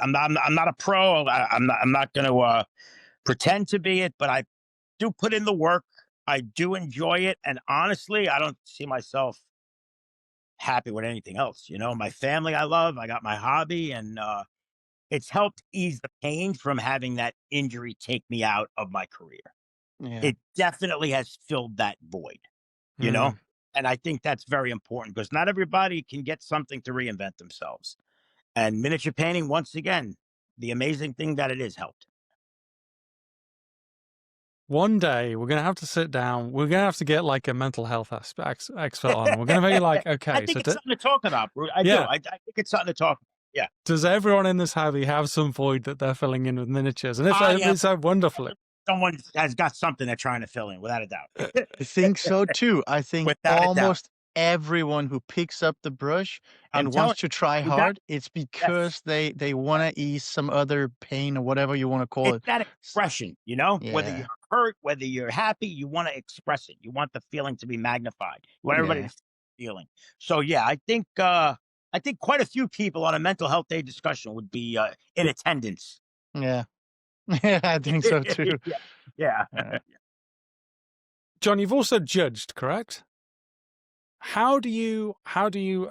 I'm not a pro. I'm not going to pretend to be it, but I do put in the work. I do enjoy it, and honestly, I don't see myself happy with anything else. My family I love. I got my hobby, and it's helped ease the pain from having that injury take me out of my career. Yeah. It definitely has filled that void. You know, Mm. and I think that's very important because not everybody can get something to reinvent themselves. And miniature painting, once again, the amazing thing that it is helped. One day we're gonna have to sit down. We're gonna have to get like a mental health expert on, and we're gonna be like, I okay, think so it's something to talk about, Bru. I do. yeah, I think it's something to talk about. Yeah. does everyone in this hobby have some void that they're filling in with miniatures? And I am if so, wonderfully. someone has got something they're trying to fill in, without a doubt. I think so too. I think Without a doubt. almost everyone who picks up the brush I'm and telling wants to try you, you got hard, it's yes. because they want to ease some other pain or whatever you want to call It's it. that S- expression, whether you're Yeah. hurt, whether you're happy, you want to express it. You want the feeling to be magnified. You want everybody Yeah. to feel the feeling. So yeah, I think quite a few people on a mental health day discussion would be in attendance. Yeah. Yeah, I think so too. Yeah. Yeah. Yeah. John, you've also judged, correct? How do you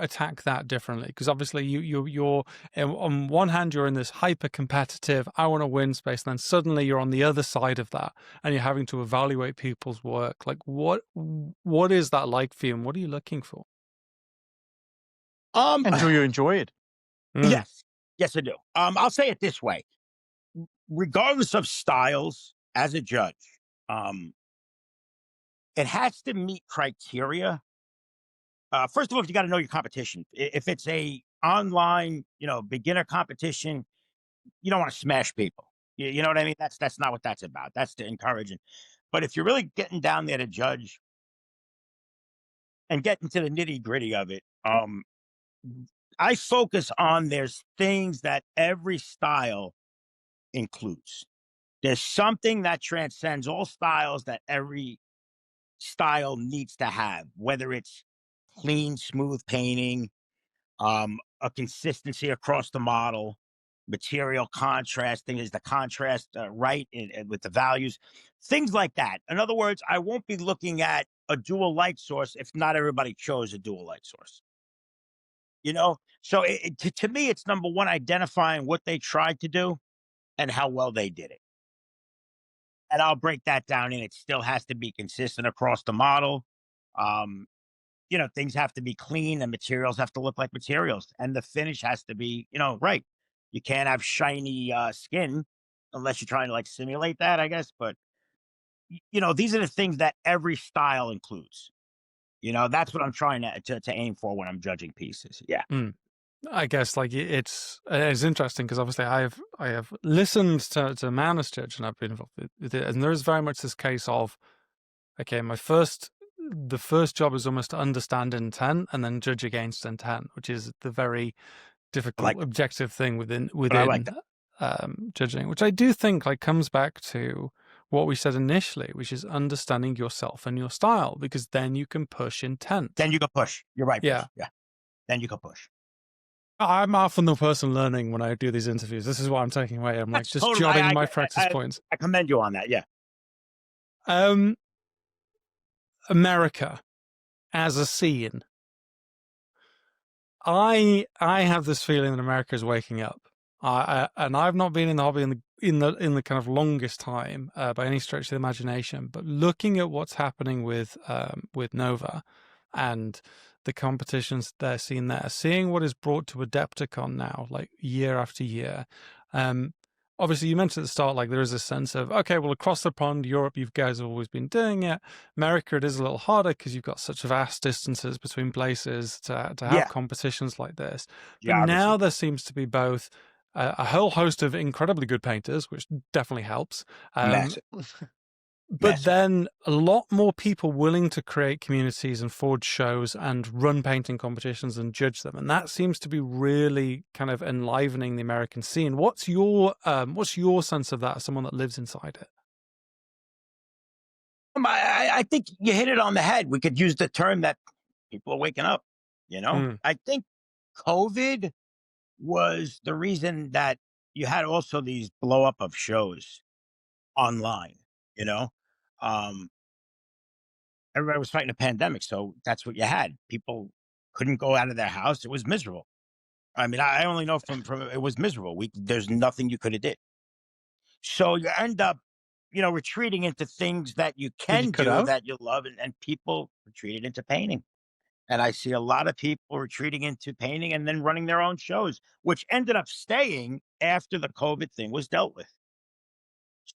attack that differently? Because obviously you're on one hand you're in this hyper competitive, I want to win space, and then suddenly you're on the other side of that, and you're having to evaluate people's work. Like, what is that like for you, and what are you looking for? Um And do you enjoy it? Mm. yes. Yes, I do. I'll say it this way. Regardless of styles, as a judge, um, it has to meet criteria. First of all, you got to know your competition. If it's a online, beginner competition, you don't want to smash people. You know what I mean? That's not what that's about. That's to encourage. But if you're really getting down there to judge and get into the nitty gritty of it, I focus on there's things that every style includes. There's something that transcends all styles that every style needs to have, whether it's clean, smooth painting, a consistency across the model, material contrasting, is the contrast right with the values, things like that. In other words, I won't be looking at a dual light source if not everybody chose a dual light source. So to me, it's number one, identifying what they tried to do and how well they did it. And I'll break that down, and it still has to be consistent across the model. Um, things have to be clean and materials have to look like materials. And the finish has to be, right. You can't have shiny skin unless you're trying to like simulate that, I guess. But, these are the things that every style includes. That's what I'm trying to aim for when I'm judging pieces. Yeah. Mm. I guess like it's interesting because obviously I have listened to Manus Judge, and I've been involved with it, and there is very much this case of, okay, the first job is almost to understand intent and then judge against intent, which is the very I like difficult objective thing within but I like that. judging, which I do think like comes back to what we said initially, which is understanding yourself and your style, because then you can push intent. Then you can push. You're right, Yeah. Bruce. Yeah. Then you can push. I'm often the person learning when I do these interviews. This is what I'm taking away. I'm like That's just totally. jotting my practice points. I commend you on that. Yeah. America as a scene. I have this feeling that America is waking up. And I've not been in the hobby in the kind of longest time by any stretch of the imagination. But looking at what's happening with Nova and the competitions they're seeing there, seeing what is brought to Adepticon now, like year after year. Obviously, you mentioned at the start, like there is a sense of, okay, well, across the pond, Europe, you guys have always been doing it. America, it is a little harder because you've got such vast distances between places to have competitions like this. But now there seems to be both a whole host of incredibly good painters, which definitely helps. Massive. But then a lot more people willing to create communities and forge shows and run painting competitions and judge them. And that seems to be really kind of enlivening the American scene. What's your sense of that as someone that lives inside it? I think you hit it on the head. We could use the term that people are waking up, I think COVID was the reason that you had also these blow up of shows online, everybody was fighting a pandemic. So that's what you had. People couldn't go out of their house. It was miserable. I mean, I only know from it was miserable. There's nothing you could have did. So you end up, retreating into things that you can do that you love, and people retreated into painting. And I see a lot of people retreating into painting and then running their own shows, which ended up staying after the COVID thing was dealt with.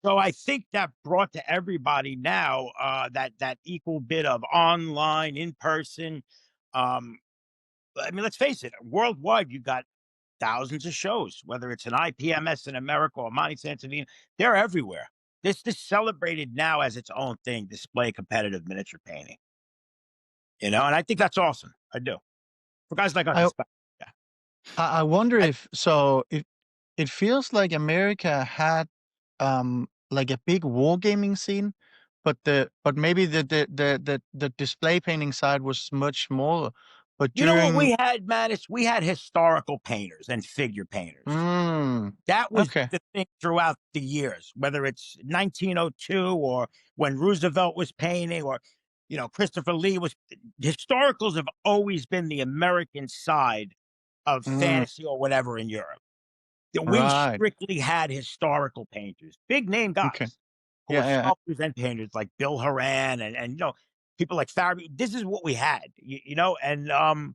So I think that brought to everybody now that equal bit of online, in person. I mean, let's face it, worldwide, you got thousands of shows, whether it's an IPMS in America or Monty Santovino, they're everywhere. This celebrated now as its own thing, display competitive miniature painting. And I think that's awesome. I do. For guys like us, yeah. I wonder if it feels like America had like a big wargaming scene, but maybe the display painting side was much smaller. But you know what we had, Mattis? We had historical painters and figure painters. That was the thing throughout the years, whether it's 1902 or when Roosevelt was painting or, Christopher Lee was. Historicals have always been the American side of fantasy or whatever in Europe. We strictly had historical painters, big name guys, who were sculptors and painters like Bill Horan and people like Farabee. This is what we had, and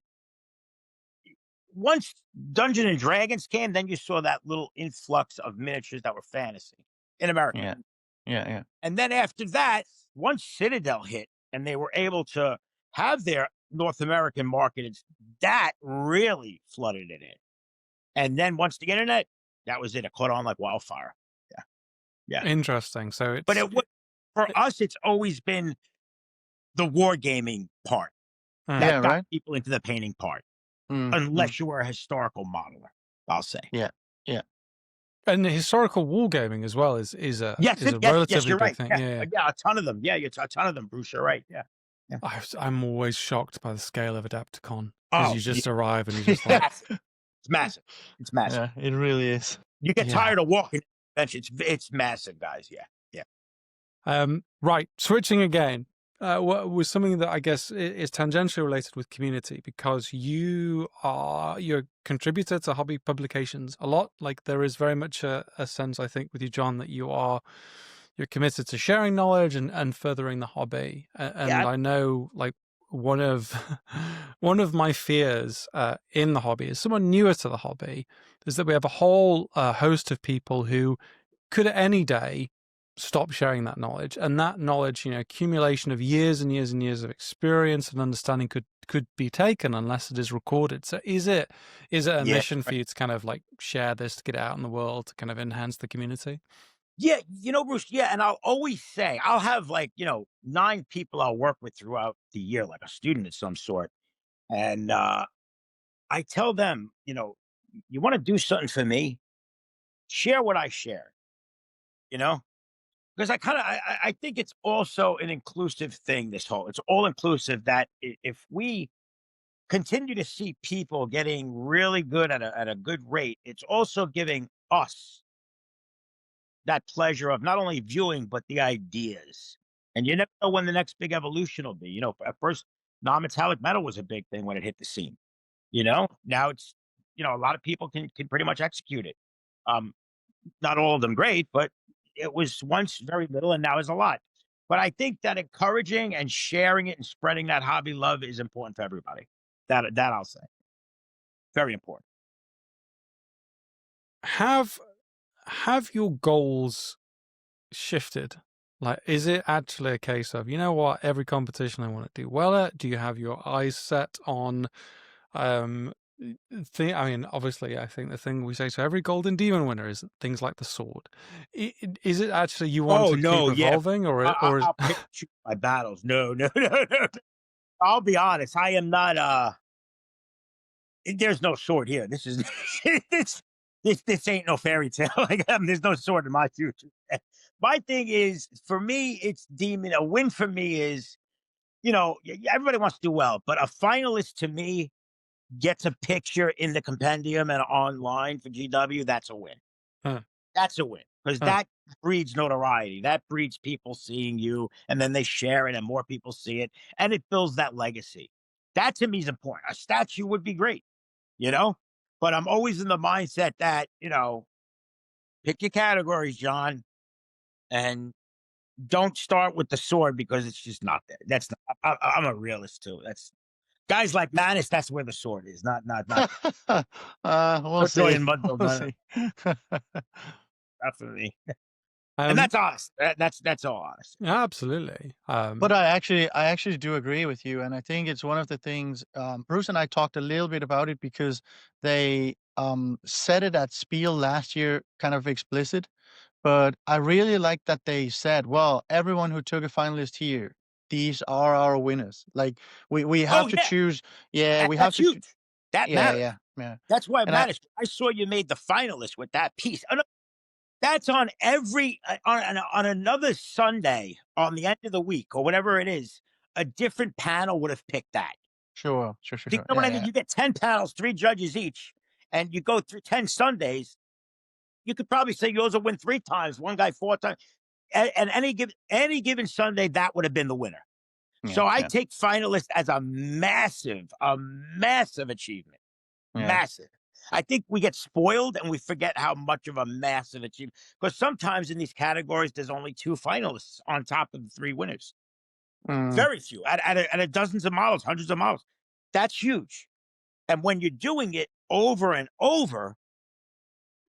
once Dungeons and Dragons came, then you saw that little influx of miniatures that were fantasy in America. Yeah. And then after that, once Citadel hit and they were able to have their North American market, that really flooded it in. And then once the internet, that was it. It caught on like wildfire. Yeah. Interesting. So for us, it's always been the wargaming part that got people into the painting part. Unless you were a historical modeler, I'll say. Yeah. And the historical wargaming as well is a relatively big thing. Yeah, a ton of them. Yeah, a ton of them, Bruce. You're right. Yeah. I'm always shocked by the scale of Adepticon because you just arrive and you just like it's massive. It's massive. Yeah, it really is. You get tired of walking. It's massive, guys. Yeah. Right. Switching again. Was something that I guess is tangentially related with community because you're a contributor to hobby publications a lot. Like there is very much a sense, I think, with you, John, that you're committed to sharing knowledge and furthering the hobby. And I know, like one of my fears in the hobby, as someone newer to the hobby, is that we have a whole host of people who could at any day stop sharing that knowledge, and that knowledge, accumulation of years and years and years of experience and understanding could could be taken unless it is recorded. So is it a Yeah. mission for you to kind of like share this, to get it out in the world, to kind of enhance the community? Yeah, Bruce, yeah, and I'll always say, I'll have like, 9 people I'll work with throughout the year, like a student of some sort. And I tell them, you want to do something for me, share what I share, you know? Because I think it's also an inclusive thing, it's all inclusive that if we continue to see people getting really good at a good rate, it's also giving us that pleasure of not only viewing, but the ideas. And you never know when the next big evolution will be. At first, non-metallic metal was a big thing when it hit the scene. Now it's a lot of people can pretty much execute it. Um, Not all of them great, but it was once very little, and now is a lot. But I think that encouraging and sharing it and spreading that hobby love is important for everybody. That I'll say, very important. Have have your goals shifted? Like, is it actually a case of, you know what, every competition I want to do well at? Do you have your eyes set on um I mean, obviously, I think the thing we say to every golden demon winner is things like the sword. Is it actually you want Oh to keep no, yeah. evolving, I, or is I'll pick and choose my battles. No, no, no, no. I'll be honest. I am not. There's no sword here. This is this this ain't no fairy tale. Like, there's no sword in my future. My thing is, for me, it's demon. A win for me is, everybody wants to do well, but a finalist to me gets a picture in the compendium and online for GW. That's a win. uh, That's a win because uh, that breeds notoriety. That breeds people seeing you, and then they share it, and more people see it, and it builds that legacy. That to me is important. A statue would be great, you know, but I'm always in the mindset that pick your categories, John, and don't start with the sword because it's just not there. That's not. I'm a realist too. That's guys like Manis. That's where the sword is. Not We'll no joy see. in Mudville. We'll No, see. not for me. And um, that's honest. That's all honest. absolutely. But I actually do agree with you, and I think it's one of the things. Bruce and I talked a little bit about it because they said it at Spiel last year, kind of explicit. But I really like that they said, "Well, everyone who took a finalist here, these are our winners." Like we have Oh to yeah, choose. Yeah, we have that's to. huge. That Yeah, matters. yeah, yeah. That's why it And I matters. I saw you made the finalists with that piece. Oh, no, that's on every on another Sunday on the end of the week or whatever it is. A different panel would have picked that. sure, sure, sure, Do you sure. know what Yeah, I mean? yeah, You get 10 panels, 3 judges each, and you go through 10 Sundays. You could probably say yours will win 3 times, one guy 4 times. And any given Sunday, that would have been the winner. yeah, So I yeah, take finalists as a massive achievement. yeah. Massive. I think we get spoiled and we forget how much of a massive achievement. Because sometimes in these categories, there's only 2 finalists on top of the 3 winners. Mm. Very few at a dozens of models, hundreds of models. That's huge. And when you're doing it over and over,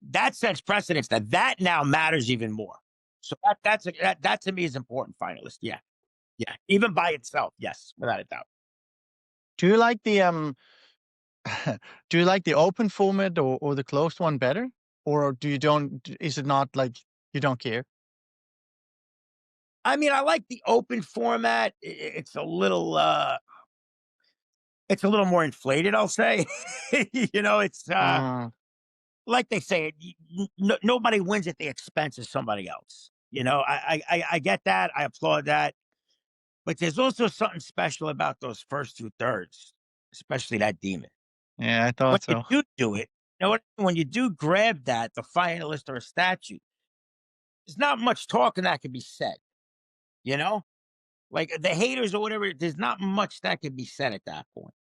that sets precedence that now matters even more. So that to me is important. Finalist, yeah, yeah, even by itself, yes, without a doubt. Do you like the do you like the open format or the closed one better? Or do you don't is it not like you don't care? I mean, I like the open format. It's a little more inflated, I'll say. It's Mm, like they say, nobody wins at the expense of somebody else. I get that. I applaud that. But there's also something special about those first 2 thirds, especially that demon. yeah, I When thought you so. do it, when you do grab that, the finalist or a statue, there's not much talking that can be said. You know, like the haters or whatever. There's not much that can be said at that point.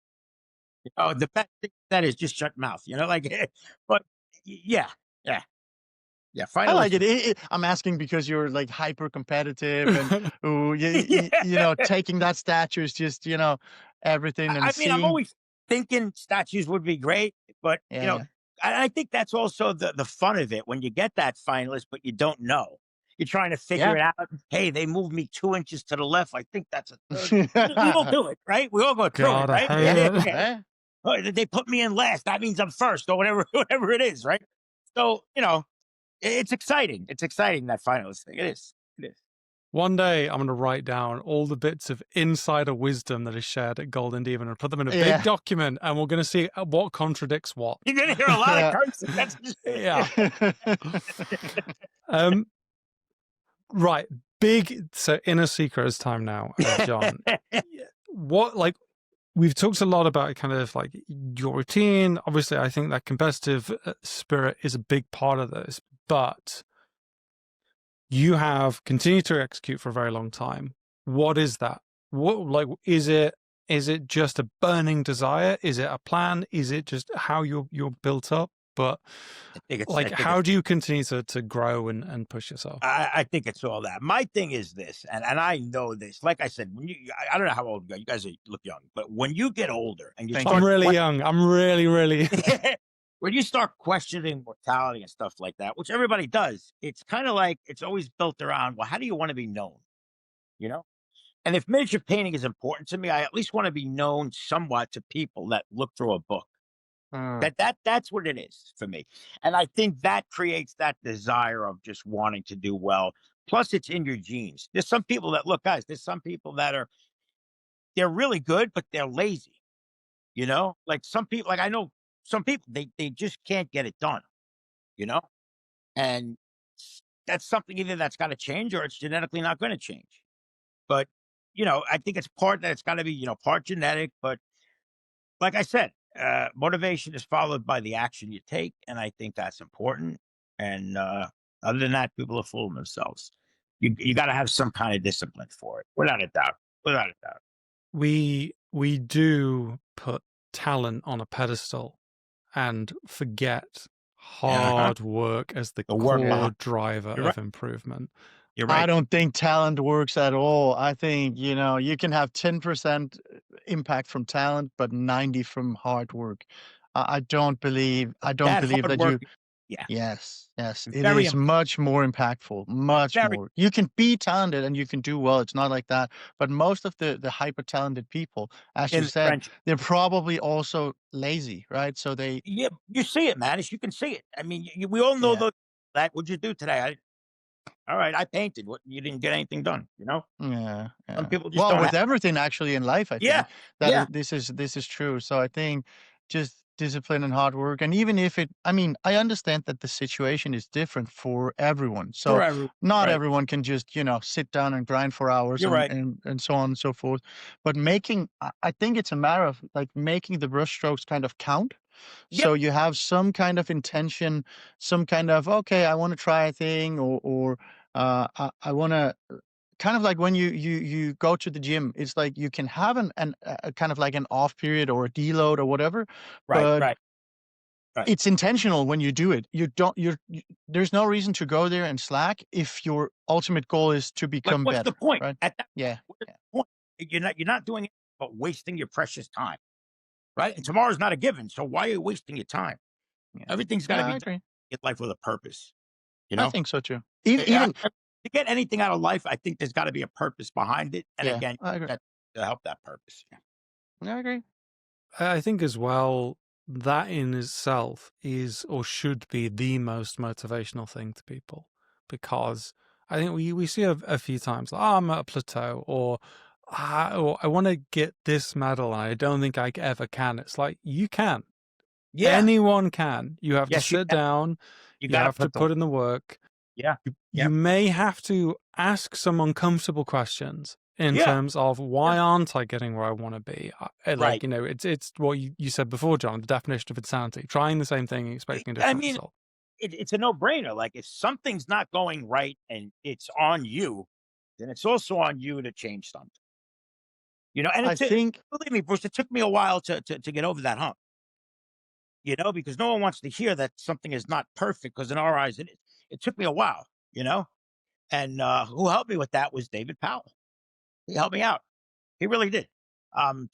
Oh, the best thing that is just shut mouth. But yeah, yeah, yeah. I like Finalists. it. I'm asking because you're like hyper competitive and ooh, Yeah. taking that statue is just, everything and I mean, I'm seeing. always thinking statues would be great, but Yeah, yeah. I think that's also the fun of it when you get that finalist, but you don't know. You're trying to figure Yeah. it out. Hey, they moved me 2 inches to the left. I think that's a third. We all do it, right? We all go through it, God, I right? hate Yeah. it. Yeah. Oh, they put me in last. That means I'm first, or whatever, whatever it is, right? So it's exciting. It's exciting, that finalist thing. It is. It is. One day, I'm going to write down all the bits of insider wisdom that is shared at Golden Demon and put them in a big Yeah. document, and we're going to see what contradicts what. You're gonna hear a lot of Yeah. cursing. That's just Yeah. Right. Big. So, inner secret time now, John. What, like, we've talked a lot about kind of like your routine. Obviously, I think that competitive spirit is a big part of this, but you have continued to execute for a very long time. What is that? What, like, is it just a burning desire? Is it a plan? Is it just how you're built up? But like, how do you continue to grow and push yourself? I think it's all that. My thing is this, and I know this. Like I said, when I don't know how old you are. You guys look young, but when you get older and you Thank start, I'm really young. I'm really. when you start questioning mortality and stuff like that, which everybody does, it's kind of like it's always built around, well, how do you want to be known? You know? And if miniature painting is important to me, I at least want to be known somewhat to people that look through a book. Mm. That's what it is for me. And I think that creates that desire of just wanting to do well. Plus, it's in your genes. There's some people that look, guys, there's some people that they're really good, but they're lazy. Like some people, like I know some people, they just can't get it done, you know? And that's something either that's got to change or it's genetically not going to change. But, I think it's part that it's got to be, part genetic. But like I said, motivation is followed by the action you take. And I think that's important. And other than that, people are fooling themselves. You got to have some kind of discipline for it, without a doubt. Without a doubt. We do put talent on a pedestal and forget Uh-huh. hard work as the The work core behind. driver You're of right. improvement. You're I right. don't think talent works at all. I think, you can have 10% impact from talent, but 90 from hard work. I don't That believe hard that work. Yeah. yes, yes, it Very is much more impactful, much very more. You can be talented and you can do well. It's not like that. But most of the hyper talented people, as you in the said, trench. they're probably also lazy, right? So they, Yeah, you see it, man. You can see it. I mean, we all know yeah. that. What'd you do today? All right, I painted. What, you didn't get anything done. Yeah, Some yeah. people just Well, don't with have. everything actually in life, I Yeah, think that yeah. this is true. So I think just discipline and hard work, and even if I mean, I understand that the situation is different for everyone. So Forever. not Right. everyone can just sit down and grind for hours You're right. and so on and so forth. But I think it's a matter of like making the brushstrokes kind of count. Yep. So you have some kind of intention, some kind of okay, I want to try a thing, or I want to kind of like when you go to the gym, it's like you can have a kind of like an off period or a deload or whatever, Right. but Right. Right. it's intentional when you do it. You don't there's no reason to go there and slack if your ultimate goal is to Like, become what's the better, point? right? At that Yeah. What is Yeah. the point? You're not doing it, but wasting your precious time. Right. And tomorrow's not a given. So why are you wasting your time? Yeah. Everything's got to Yeah, be I done. agree. Get life with a purpose. You I know. think so too. I- Even to get anything out of life, I think there's got to be a purpose behind it. And yeah, again, I agree. that to help that purpose. Yeah. I agree. I think as well, that in itself is or should be the most motivational thing to people, because I think we see a few times, oh, I'm at a plateau, or I want to get this medal and I don't think I ever can. It's like, you can. Yeah. Anyone can. You have to Yes, you sit can. down, You you got to have to put the. put in the work. Yeah. You Yeah. may have to ask some uncomfortable questions in Yeah. terms of why aren't I getting where I want to be? Like, Right. it's what you said before, John, the definition of insanity, trying the same thing and expecting a I different mean, result. it's a no-brainer. Like, if something's not going right and it's on you, then it's also on you to change something. And I think believe me, Bruce, it took me a while to get over that hump. Because no one wants to hear that something is not perfect, because in our eyes it is. It took me a while. And who helped me with that was David Powell. He helped me out. He really did.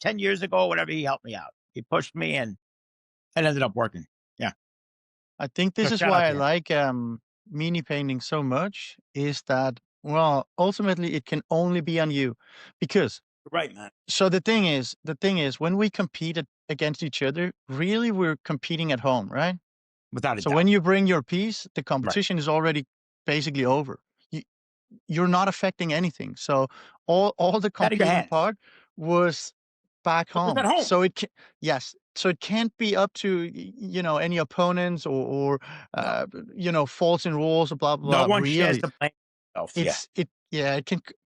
10 years ago, whatever, he helped me out. He pushed me, and it ended up working. Yeah. I think So this is shout out why I to him. like mini painting so much is that, well, ultimately it can only be on you, because Right, man. so the thing is when we compete against each other, really we're competing at home, right? Without a So doubt. when you bring your piece, the Right. competition is already basically over. You, you're not affecting anything. So all the Out of your competing hands. part was back It was at home. home. So it can, yes. So it can't be up to any opponents or No. faults in rules or blah No blah blah. one shares Really, the blame itself. Yeah.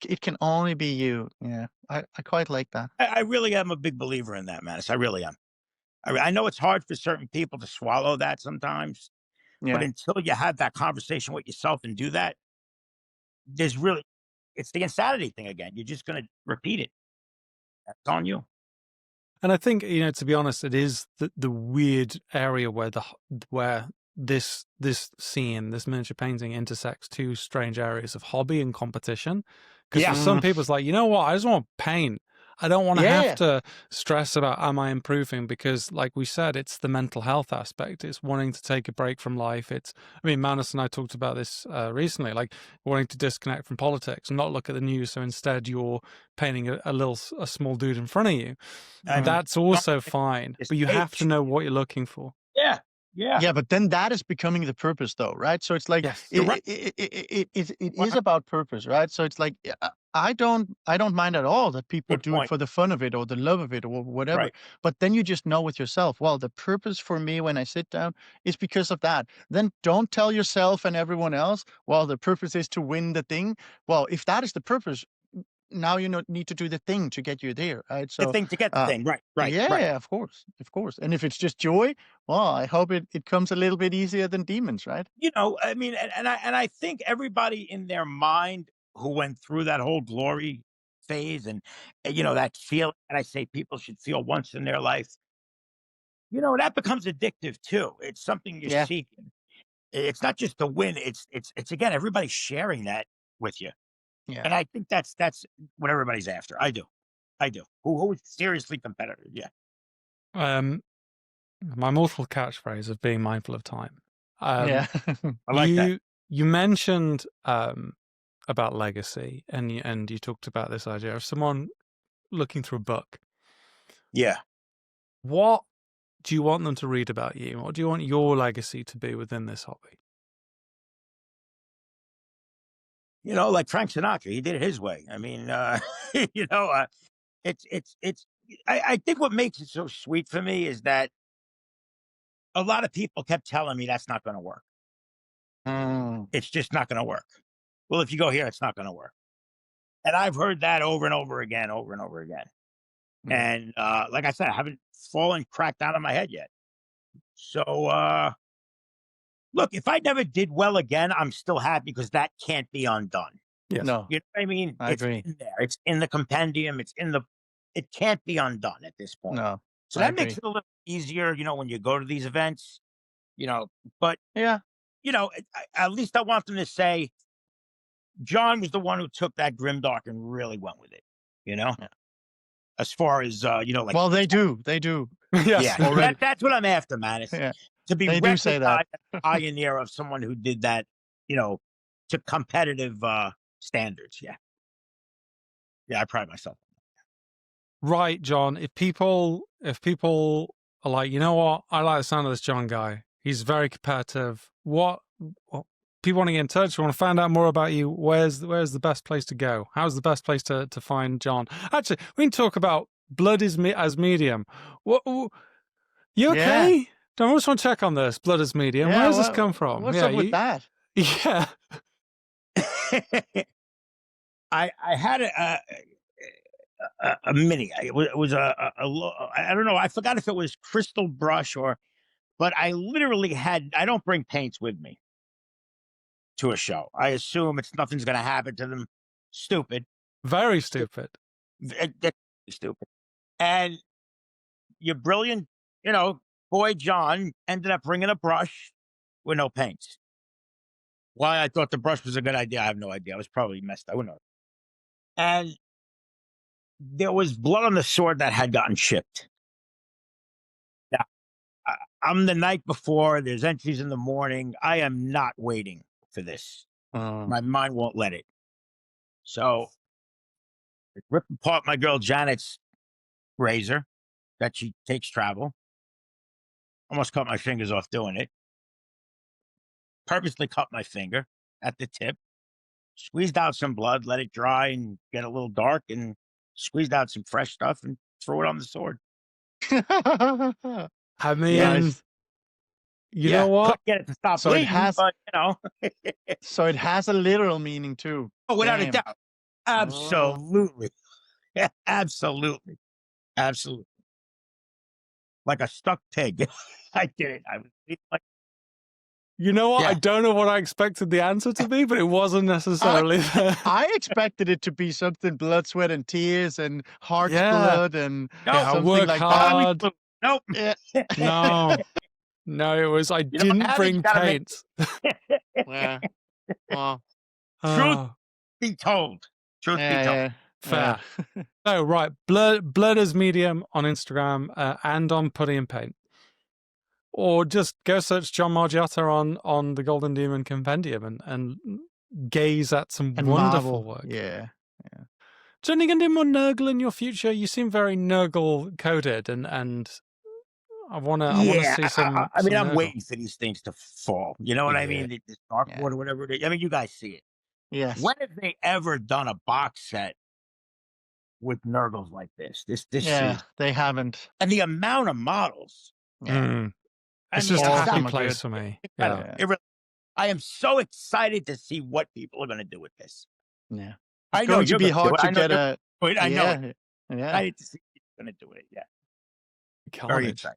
it can only be you. Yeah, I quite like that. I really am a big believer in that, man. I really am. I know it's hard for certain people to swallow that sometimes, but Yeah. until you have that conversation with yourself and do that, there's really it's the insanity thing again. You're just gonna repeat it. That's on you. And I think, to be honest, it is the weird area where this scene, this miniature painting, intersects two strange areas of hobby and competition. Because for Yeah. some Mm, people, it's like, you know what, I just want to paint. I don't want to have yeah. to stress about am I improving, because, like we said, it's the mental health aspect. It's wanting to take a break from life. Manus and I talked about this recently, like wanting to disconnect from politics and not look at the news. So instead, you're painting a small dude in front of you. I mean, Mm. That's also fine, this but you have to age. know what you're looking for. Yeah. Yeah. Yeah, but then that is becoming the purpose though, right? So it's like Yes. You're right. it is 100 about purpose, right? So it's like I don't mind at all that people good do it point. for the fun of it or the love of it or whatever. Right. But then you just know with yourself, well, the purpose for me when I sit down is because of that. Then don't tell yourself and everyone else, well, the purpose is to win the thing. Well, if that is the purpose, now you need to do the thing to get you there, right? The So thing to get the uh thing. Right. Right. Right. yeah, of course, of course. And if it's just joy, well, I hope it comes a little bit easier than demons, right? I mean, and I think everybody in their mind who went through that whole glory phase and that feel, and I say people should feel once in their life, that becomes addictive too. It's something you Yeah, seek. It's not just the win. It's again everybody sharing that with you, yeah, and I think that's what everybody's after. I do, I do. Who's seriously competitive? Yeah, Um, my mortal catchphrase of being mindful of time. yeah, I like that. You mentioned about legacy, and you talked about this idea of someone looking through a book. Yeah, What do you want them to read about you? What do you want your legacy to be within this hobby? like Frank Sinatra, he did it his way. I mean, you know, uh, it's. I think what makes it so sweet for me is that a lot of people kept telling me that's not going to work. mm, It's just not going to work. Well, if you go here, it's not going to work. And I've heard that over and over again, over and over again. yeah, And like I said, I haven't fallen cracked out of my head yet. So look, if I never did well again, I'm still happy because that can't be undone. Yes. no, You know what I mean? I It's agree. in there. It's in the compendium. It can't be undone at this point. No, So I that makes agree. it a little easier, when you go to these events, you know, but Yeah, at least I want them to say John was the one who took that grimdark and really went with it, you know, yeah. as far as, like, Well, they do Yes. yeah, already. that's what I'm after, man. It's Yeah, to be they do say that. recognized as a pioneer of someone who did that, you know, to competitive standards. Yeah. Yeah. I pride myself. Right, John. If people are like, you know what, I like the sound of this John guy. He's very competitive. What people want to get in touch, want to find out more about you, where's the best place to go? How's the best place to find John? Actually, we can talk about blood as medium. What you Yeah, okay? Don't I just want to check on this blood as medium. Where yeah. does this come from? What's Yeah, up with you that? yeah. I had a mini. It was I don't know. I forgot if it was crystal brush but I literally had. I don't bring paints with me to a show. I assume nothing's going to happen to them. Stupid. Very stupid. That's stupid. And your brilliant, boy John ended up bringing a brush with no paints. Why I thought the brush was a good idea, I have no idea. I was probably messed up. Who knows? And there was blood on the sword that had gotten chipped. Now, I'm the night before. There's entries in the morning. I am not waiting for this. Oh. My mind won't let it. So I ripped apart my girl Janet's razor that she takes travel. Almost cut my fingers off doing it. Purposely cut my finger at the tip. Squeezed out some blood, let it dry and get a little dark, and squeezed out some fresh stuff and threw it on the sword. I mean, Nice. you know what? Couldn't get it to stop So it bleeding, has- but you know. So it has a literal meaning too. Oh, without a Damn. doubt. Absolutely. Yeah, absolutely. Absolutely. Like a stuck pig. I did it. I was like, You know what? Yeah. I don't know what I expected the answer to be, but it wasn't necessarily there. I expected it to be something blood, sweat, and tears, and heart's Yeah. blood, and no, Yeah, something work like hard. nope. that. No. No, it was I don't didn't have it, bring you gotta make- paint. Yeah. Well, Oh, Be told. Truth be told. yeah. fair. Oh, right. Blood as medium on Instagram and on Putty and Paint. Or just go search John Margiotta on the Golden Demon Compendium and gaze at some And wonderful marvel. work. Yeah. Do you think you can do more Nurgle in your future? You seem very Nurgle coded, and I wanna see some. I mean, some I'm Nurgle. waiting for these things to fall. You know what I Yeah. mean? This dark Yeah. wood or whatever it is. I mean, you guys see it. Yes. When have they ever done a box set with Nurgles like this? This Yeah, is, they haven't. and the amount of models. Yeah. Mm. I It's mean, just a all of happy them are place good. for me. incredible. Yeah. Yeah. It really- I am so excited to see what people are going to do with this. Yeah. I It's know going to you're be gonna do hard it. to I know get you're a. gonna do it. I know it. Yeah. Excited to see who's going to do it. Yeah, very Carnage. excited.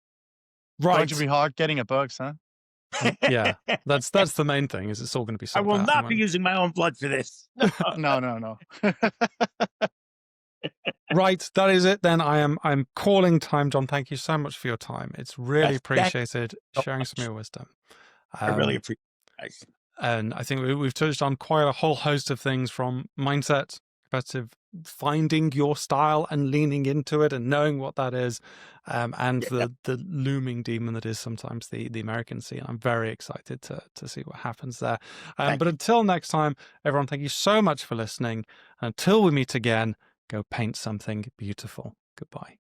Going Right. to be hard getting a box, huh? Yeah. That's the main thing. Is it's all going to be. I sold will out at the not be moment. using my own blood for this. No. Right, that is it then. I'm calling time, John. Thank you so much for your time. It's really Yes, thank you appreciated so sharing much. some of your wisdom. I really appreciate it, guys. And I think we've touched on quite a whole host of things, from mindset, competitive, finding your style and leaning into it and knowing what that is, and Yeah. the looming demon that is sometimes the American scene. I'm very excited to see what happens there. Thank But until next time, everyone, thank you so much for listening. Until we meet again, go paint something beautiful. Goodbye.